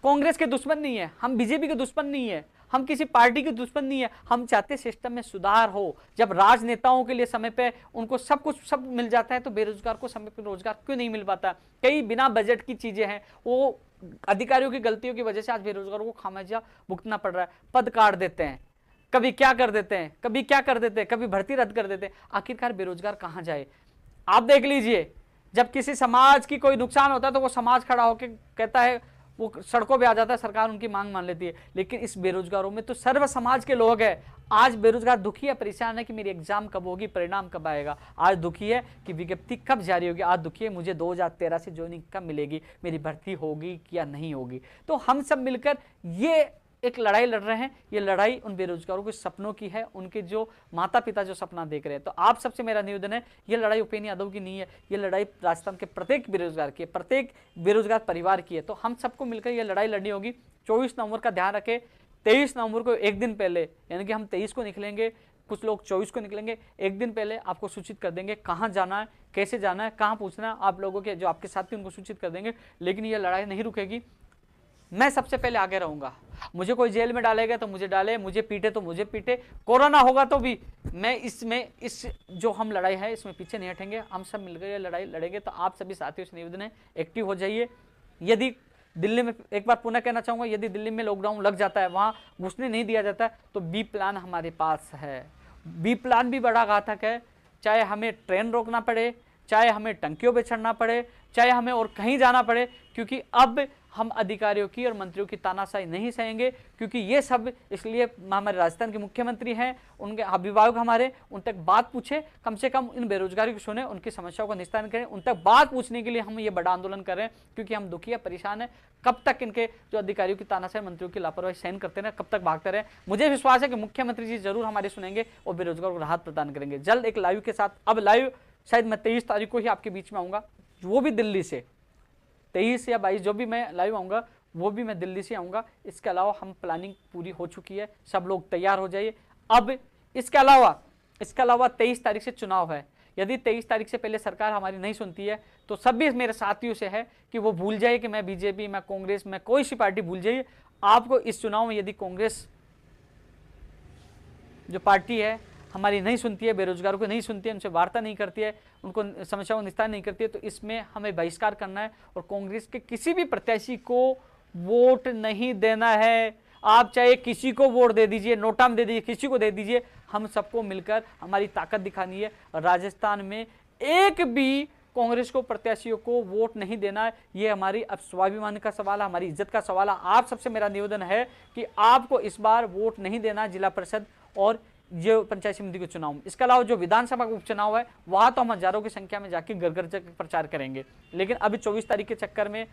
कांग्रेस के दुश्मन नहीं है, हम बीजेपी के दुश्मन नहीं है, हम किसी पार्टी के दुश्मन नहीं है। हम चाहते सिस्टम में सुधार हो। जब राजनेताओं के लिए समय पे उनको सब मिल जाता है, तो बेरोजगार को समय पे रोजगार क्यों नहीं मिल पाता। कई बिना बजट की चीजें हैं, वो अधिकारियों की गलतियों की वजह से आज बेरोजगारों को खामियाजा भुगतना पड़ रहा है। पद काट देते हैं, कभी क्या कर देते हैं, कभी भर्ती रद्द कर देते हैं। आखिरकार बेरोजगार कहां जाए। आप देख लीजिए, जब किसी समाज की कोई नुकसान होता है तो वो समाज खड़ा होकर कहता है, वो सड़कों पे आ जाता है, सरकार उनकी मांग मान लेती है। लेकिन इस बेरोजगारों में तो सर्व समाज के लोग हैं। आज बेरोजगार दुखी है, परेशान है कि मेरी एग्जाम कब होगी, परिणाम कब आएगा। आज दुखी है कि विज्ञप्ति कब जारी होगी। आज दुखी है मुझे 2013 से ज्वाइनिंग कब मिलेगी, मेरी भर्ती होगी या नहीं होगी। तो हम सब मिलकर ये एक लड़ाई लड़ रहे हैं। ये लड़ाई उन बेरोजगारों के सपनों की है, उनके जो माता पिता जो सपना देख रहे हैं। तो आप सबसे मेरा निवेदन है, ये लड़ाई उपेंद्र यादव की नहीं है, ये लड़ाई राजस्थान के प्रत्येक बेरोजगार की है, प्रत्येक बेरोजगार परिवार की है। तो हम सबको मिलकर ये लड़ाई लड़नी होगी। 24 नवंबर का ध्यान रखें, 23 नवंबर को एक दिन पहले, यानी कि हम 23 को निकलेंगे, कुछ लोग 24 को निकलेंगे, एक दिन पहले आपको सूचित कर देंगे कहाँ जाना है, कैसे जाना है, कहाँ पूछना है। आप लोगों के जो आपके साथी उनको सूचित कर देंगे। लेकिन ये लड़ाई नहीं रुकेगी। मैं सबसे पहले आगे रहूंगा। मुझे कोई जेल में डालेगा तो मुझे डाले, मुझे पीटे तो मुझे पीटे, कोरोना होगा तो भी मैं इस जो हम लड़ाई है इसमें पीछे नहीं हटेंगे। हम सब मिलकर ये लड़ाई लड़ेंगे। तो आप सभी साथियों से निवेदन है, एक्टिव हो जाइए। यदि दिल्ली में, एक बार पुनः कहना चाहूंगा, यदि दिल्ली में लॉकडाउन लग जाता है, वहां घुसने नहीं दिया जाता है, तो बी प्लान हमारे पास है। बी प्लान भी बड़ा घातक है। चाहे हमें ट्रेन रोकना पड़े, चाहे हमें टंकियों पे चढ़ना पड़े, चाहे हमें और कहीं जाना पड़े, क्योंकि अब हम अधिकारियों की और मंत्रियों की तानाशाही नहीं सहेंगे। क्योंकि ये सब इसलिए हमारे राजस्थान के मुख्यमंत्री हैं, उनके अभिभावक हमारे, उन तक बात पूछे, कम से कम इन बेरोजगारों को सुने, उनकी समस्याओं का निस्तारण करें। उन तक बात पूछने के लिए हम ये बड़ा आंदोलन कर रहे हैं, क्योंकि हम दुखी है, परेशान है। कब तक इनके जो अधिकारियों की तानाशाही, मंत्रियों की लापरवाही सहन करते रहे, कब तक भागते रहे। मुझे विश्वास है कि मुख्यमंत्री जी जरूर हमारे सुनेंगे और बेरोजगारों को राहत प्रदान करेंगे। जल्द एक लाइव के साथ, अब लाइव शायद मैं 23 तारीख को ही आपके बीच में आऊंगा, वो भी दिल्ली से। 23 या 22 जो भी मैं लाइव आऊंगा, वो भी मैं दिल्ली से आऊँगा। इसके अलावा हम प्लानिंग पूरी हो चुकी है, सब लोग तैयार हो जाइए। अब इसके अलावा 23 तारीख से चुनाव है। यदि 23 तारीख से पहले सरकार हमारी नहीं सुनती है तो सभी मेरे साथियों से है कि वो भूल जाइए कि मैं बीजेपी, मैं कांग्रेस, मैं कोई सी पार्टी भूल जाइए। आपको इस चुनाव में यदि कांग्रेस जो पार्टी है हमारी नहीं सुनती है, बेरोजगारों को नहीं सुनती है, उनसे वार्ता नहीं करती है, उनको समस्याओं का निस्तार नहीं करती है, तो इसमें हमें बहिष्कार करना है और कांग्रेस के किसी भी प्रत्याशी को वोट नहीं देना है। आप चाहे किसी को वोट दे दीजिए, नोटा में दे दीजिए, किसी को दे दीजिए, हम सबको मिलकर हमारी ताकत दिखानी है। राजस्थान में एक भी कांग्रेस को प्रत्याशियों को वोट नहीं देना है। ये हमारी अब स्वाभिमान का सवाल है, हमारी इज्जत का सवाल है। आप सबसे मेरा निवेदन है कि आपको इस बार वोट नहीं देना जिला परिषद और जो पंचायत समिति के चुनाव में। इसके अलावा जो विधानसभा का उपचुनाव है वहां तो हम हजारों की संख्या में जाके घर घर जाकर प्रचार करेंगे, लेकिन अभी 24 तारीख के चक्कर में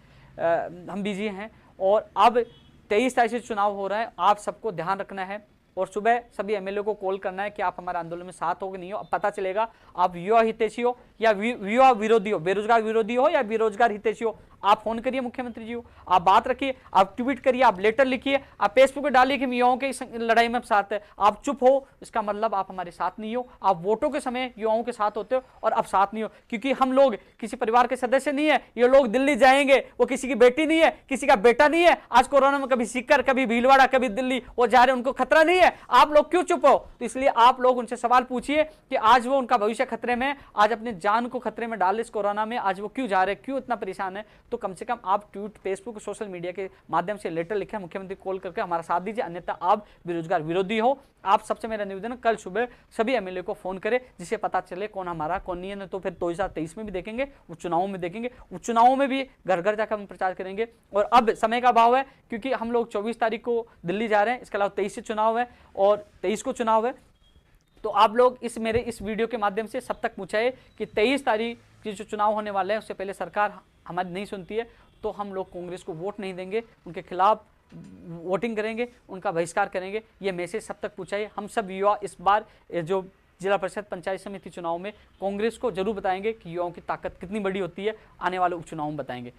हम बिजी हैं और अब 23 तारीख से चुनाव हो रहा है। आप सबको ध्यान रखना है और सुबह सभी एमएलए को कॉल करना है कि आप हमारे आंदोलन में साथ हो कि नहीं हो। अब पता चलेगा आप युवा हितैषी हो या युवा विरोधी हो, बेरोजगार विरोधी हो या बेरोजगार हितैषी हो। आप फोन करिए मुख्यमंत्री जी को, आप बात रखिए, आप ट्वीट करिए, आप लेटर लिखिए, आप फेसबुक पे डालिए कि हम युवाओं के लड़ाई में साथ है। आप चुप हो इसका मतलब आप हमारे साथ नहीं हो। आप वोटों के समय युवाओं के साथ होते हो और अब साथ नहीं हो, क्योंकि हम लोग किसी परिवार के सदस्य नहीं है। ये लोग दिल्ली जाएंगे, वो किसी की बेटी नहीं है, किसी का बेटा नहीं है। आज कोरोना में कभी सीकर, कभी भीलवाड़ा, कभी दिल्ली वो जा रहे हैं, उनको खतरा नहीं है। आप लोग क्यों चुप हो? तो इसलिए आप लोग उनसे सवाल पूछिए कि आज वो उनका भविष्य खतरे में, आज अपने जान को खतरे में डाल इस कोरोना में, आज वो क्यों जा रहे हैं, क्यों इतना परेशान है। तो कम से कम आप ट्वीट, फेसबुक, सोशल मीडिया के माध्यम से लेटर लिखें, मुख्यमंत्री कॉल करके हमारा साथ दीजिए, अन्यथा आप बेरोजगार विरोधी हो। आप सबसे मेरा निवेदन है कल सुबह सभी एमएलए को फोन करें जिससे पता चले कौन हमारा कौन नहीं है। तो फिर 2023 में भी देखेंगे, उपचुनावों में देखेंगे, उपचुनावों में भी घर घर जाकर हम प्रचार करेंगे। और अब समय का अभाव है क्योंकि हम लोग 24 तारीख को दिल्ली जा रहे हैं, इसके अलावा 23 से चुनाव है और 23 को चुनाव है। तो आप लोग मेरे इस वीडियो के माध्यम से सब तक पहुंचाए कि 23 तारीख के जो चुनाव होने वाले हैं उससे पहले सरकार हमारी नहीं सुनती है तो हम लोग कांग्रेस को वोट नहीं देंगे, उनके खिलाफ वोटिंग करेंगे, उनका बहिष्कार करेंगे। ये मैसेज सब तक पहुंचाइए। हम सब युवा इस बार जो जिला परिषद पंचायत समिति चुनाव में कांग्रेस को जरूर बताएंगे कि युवाओं की ताकत कितनी बड़ी होती है, आने वाले उपचुनाव में बताएंगे।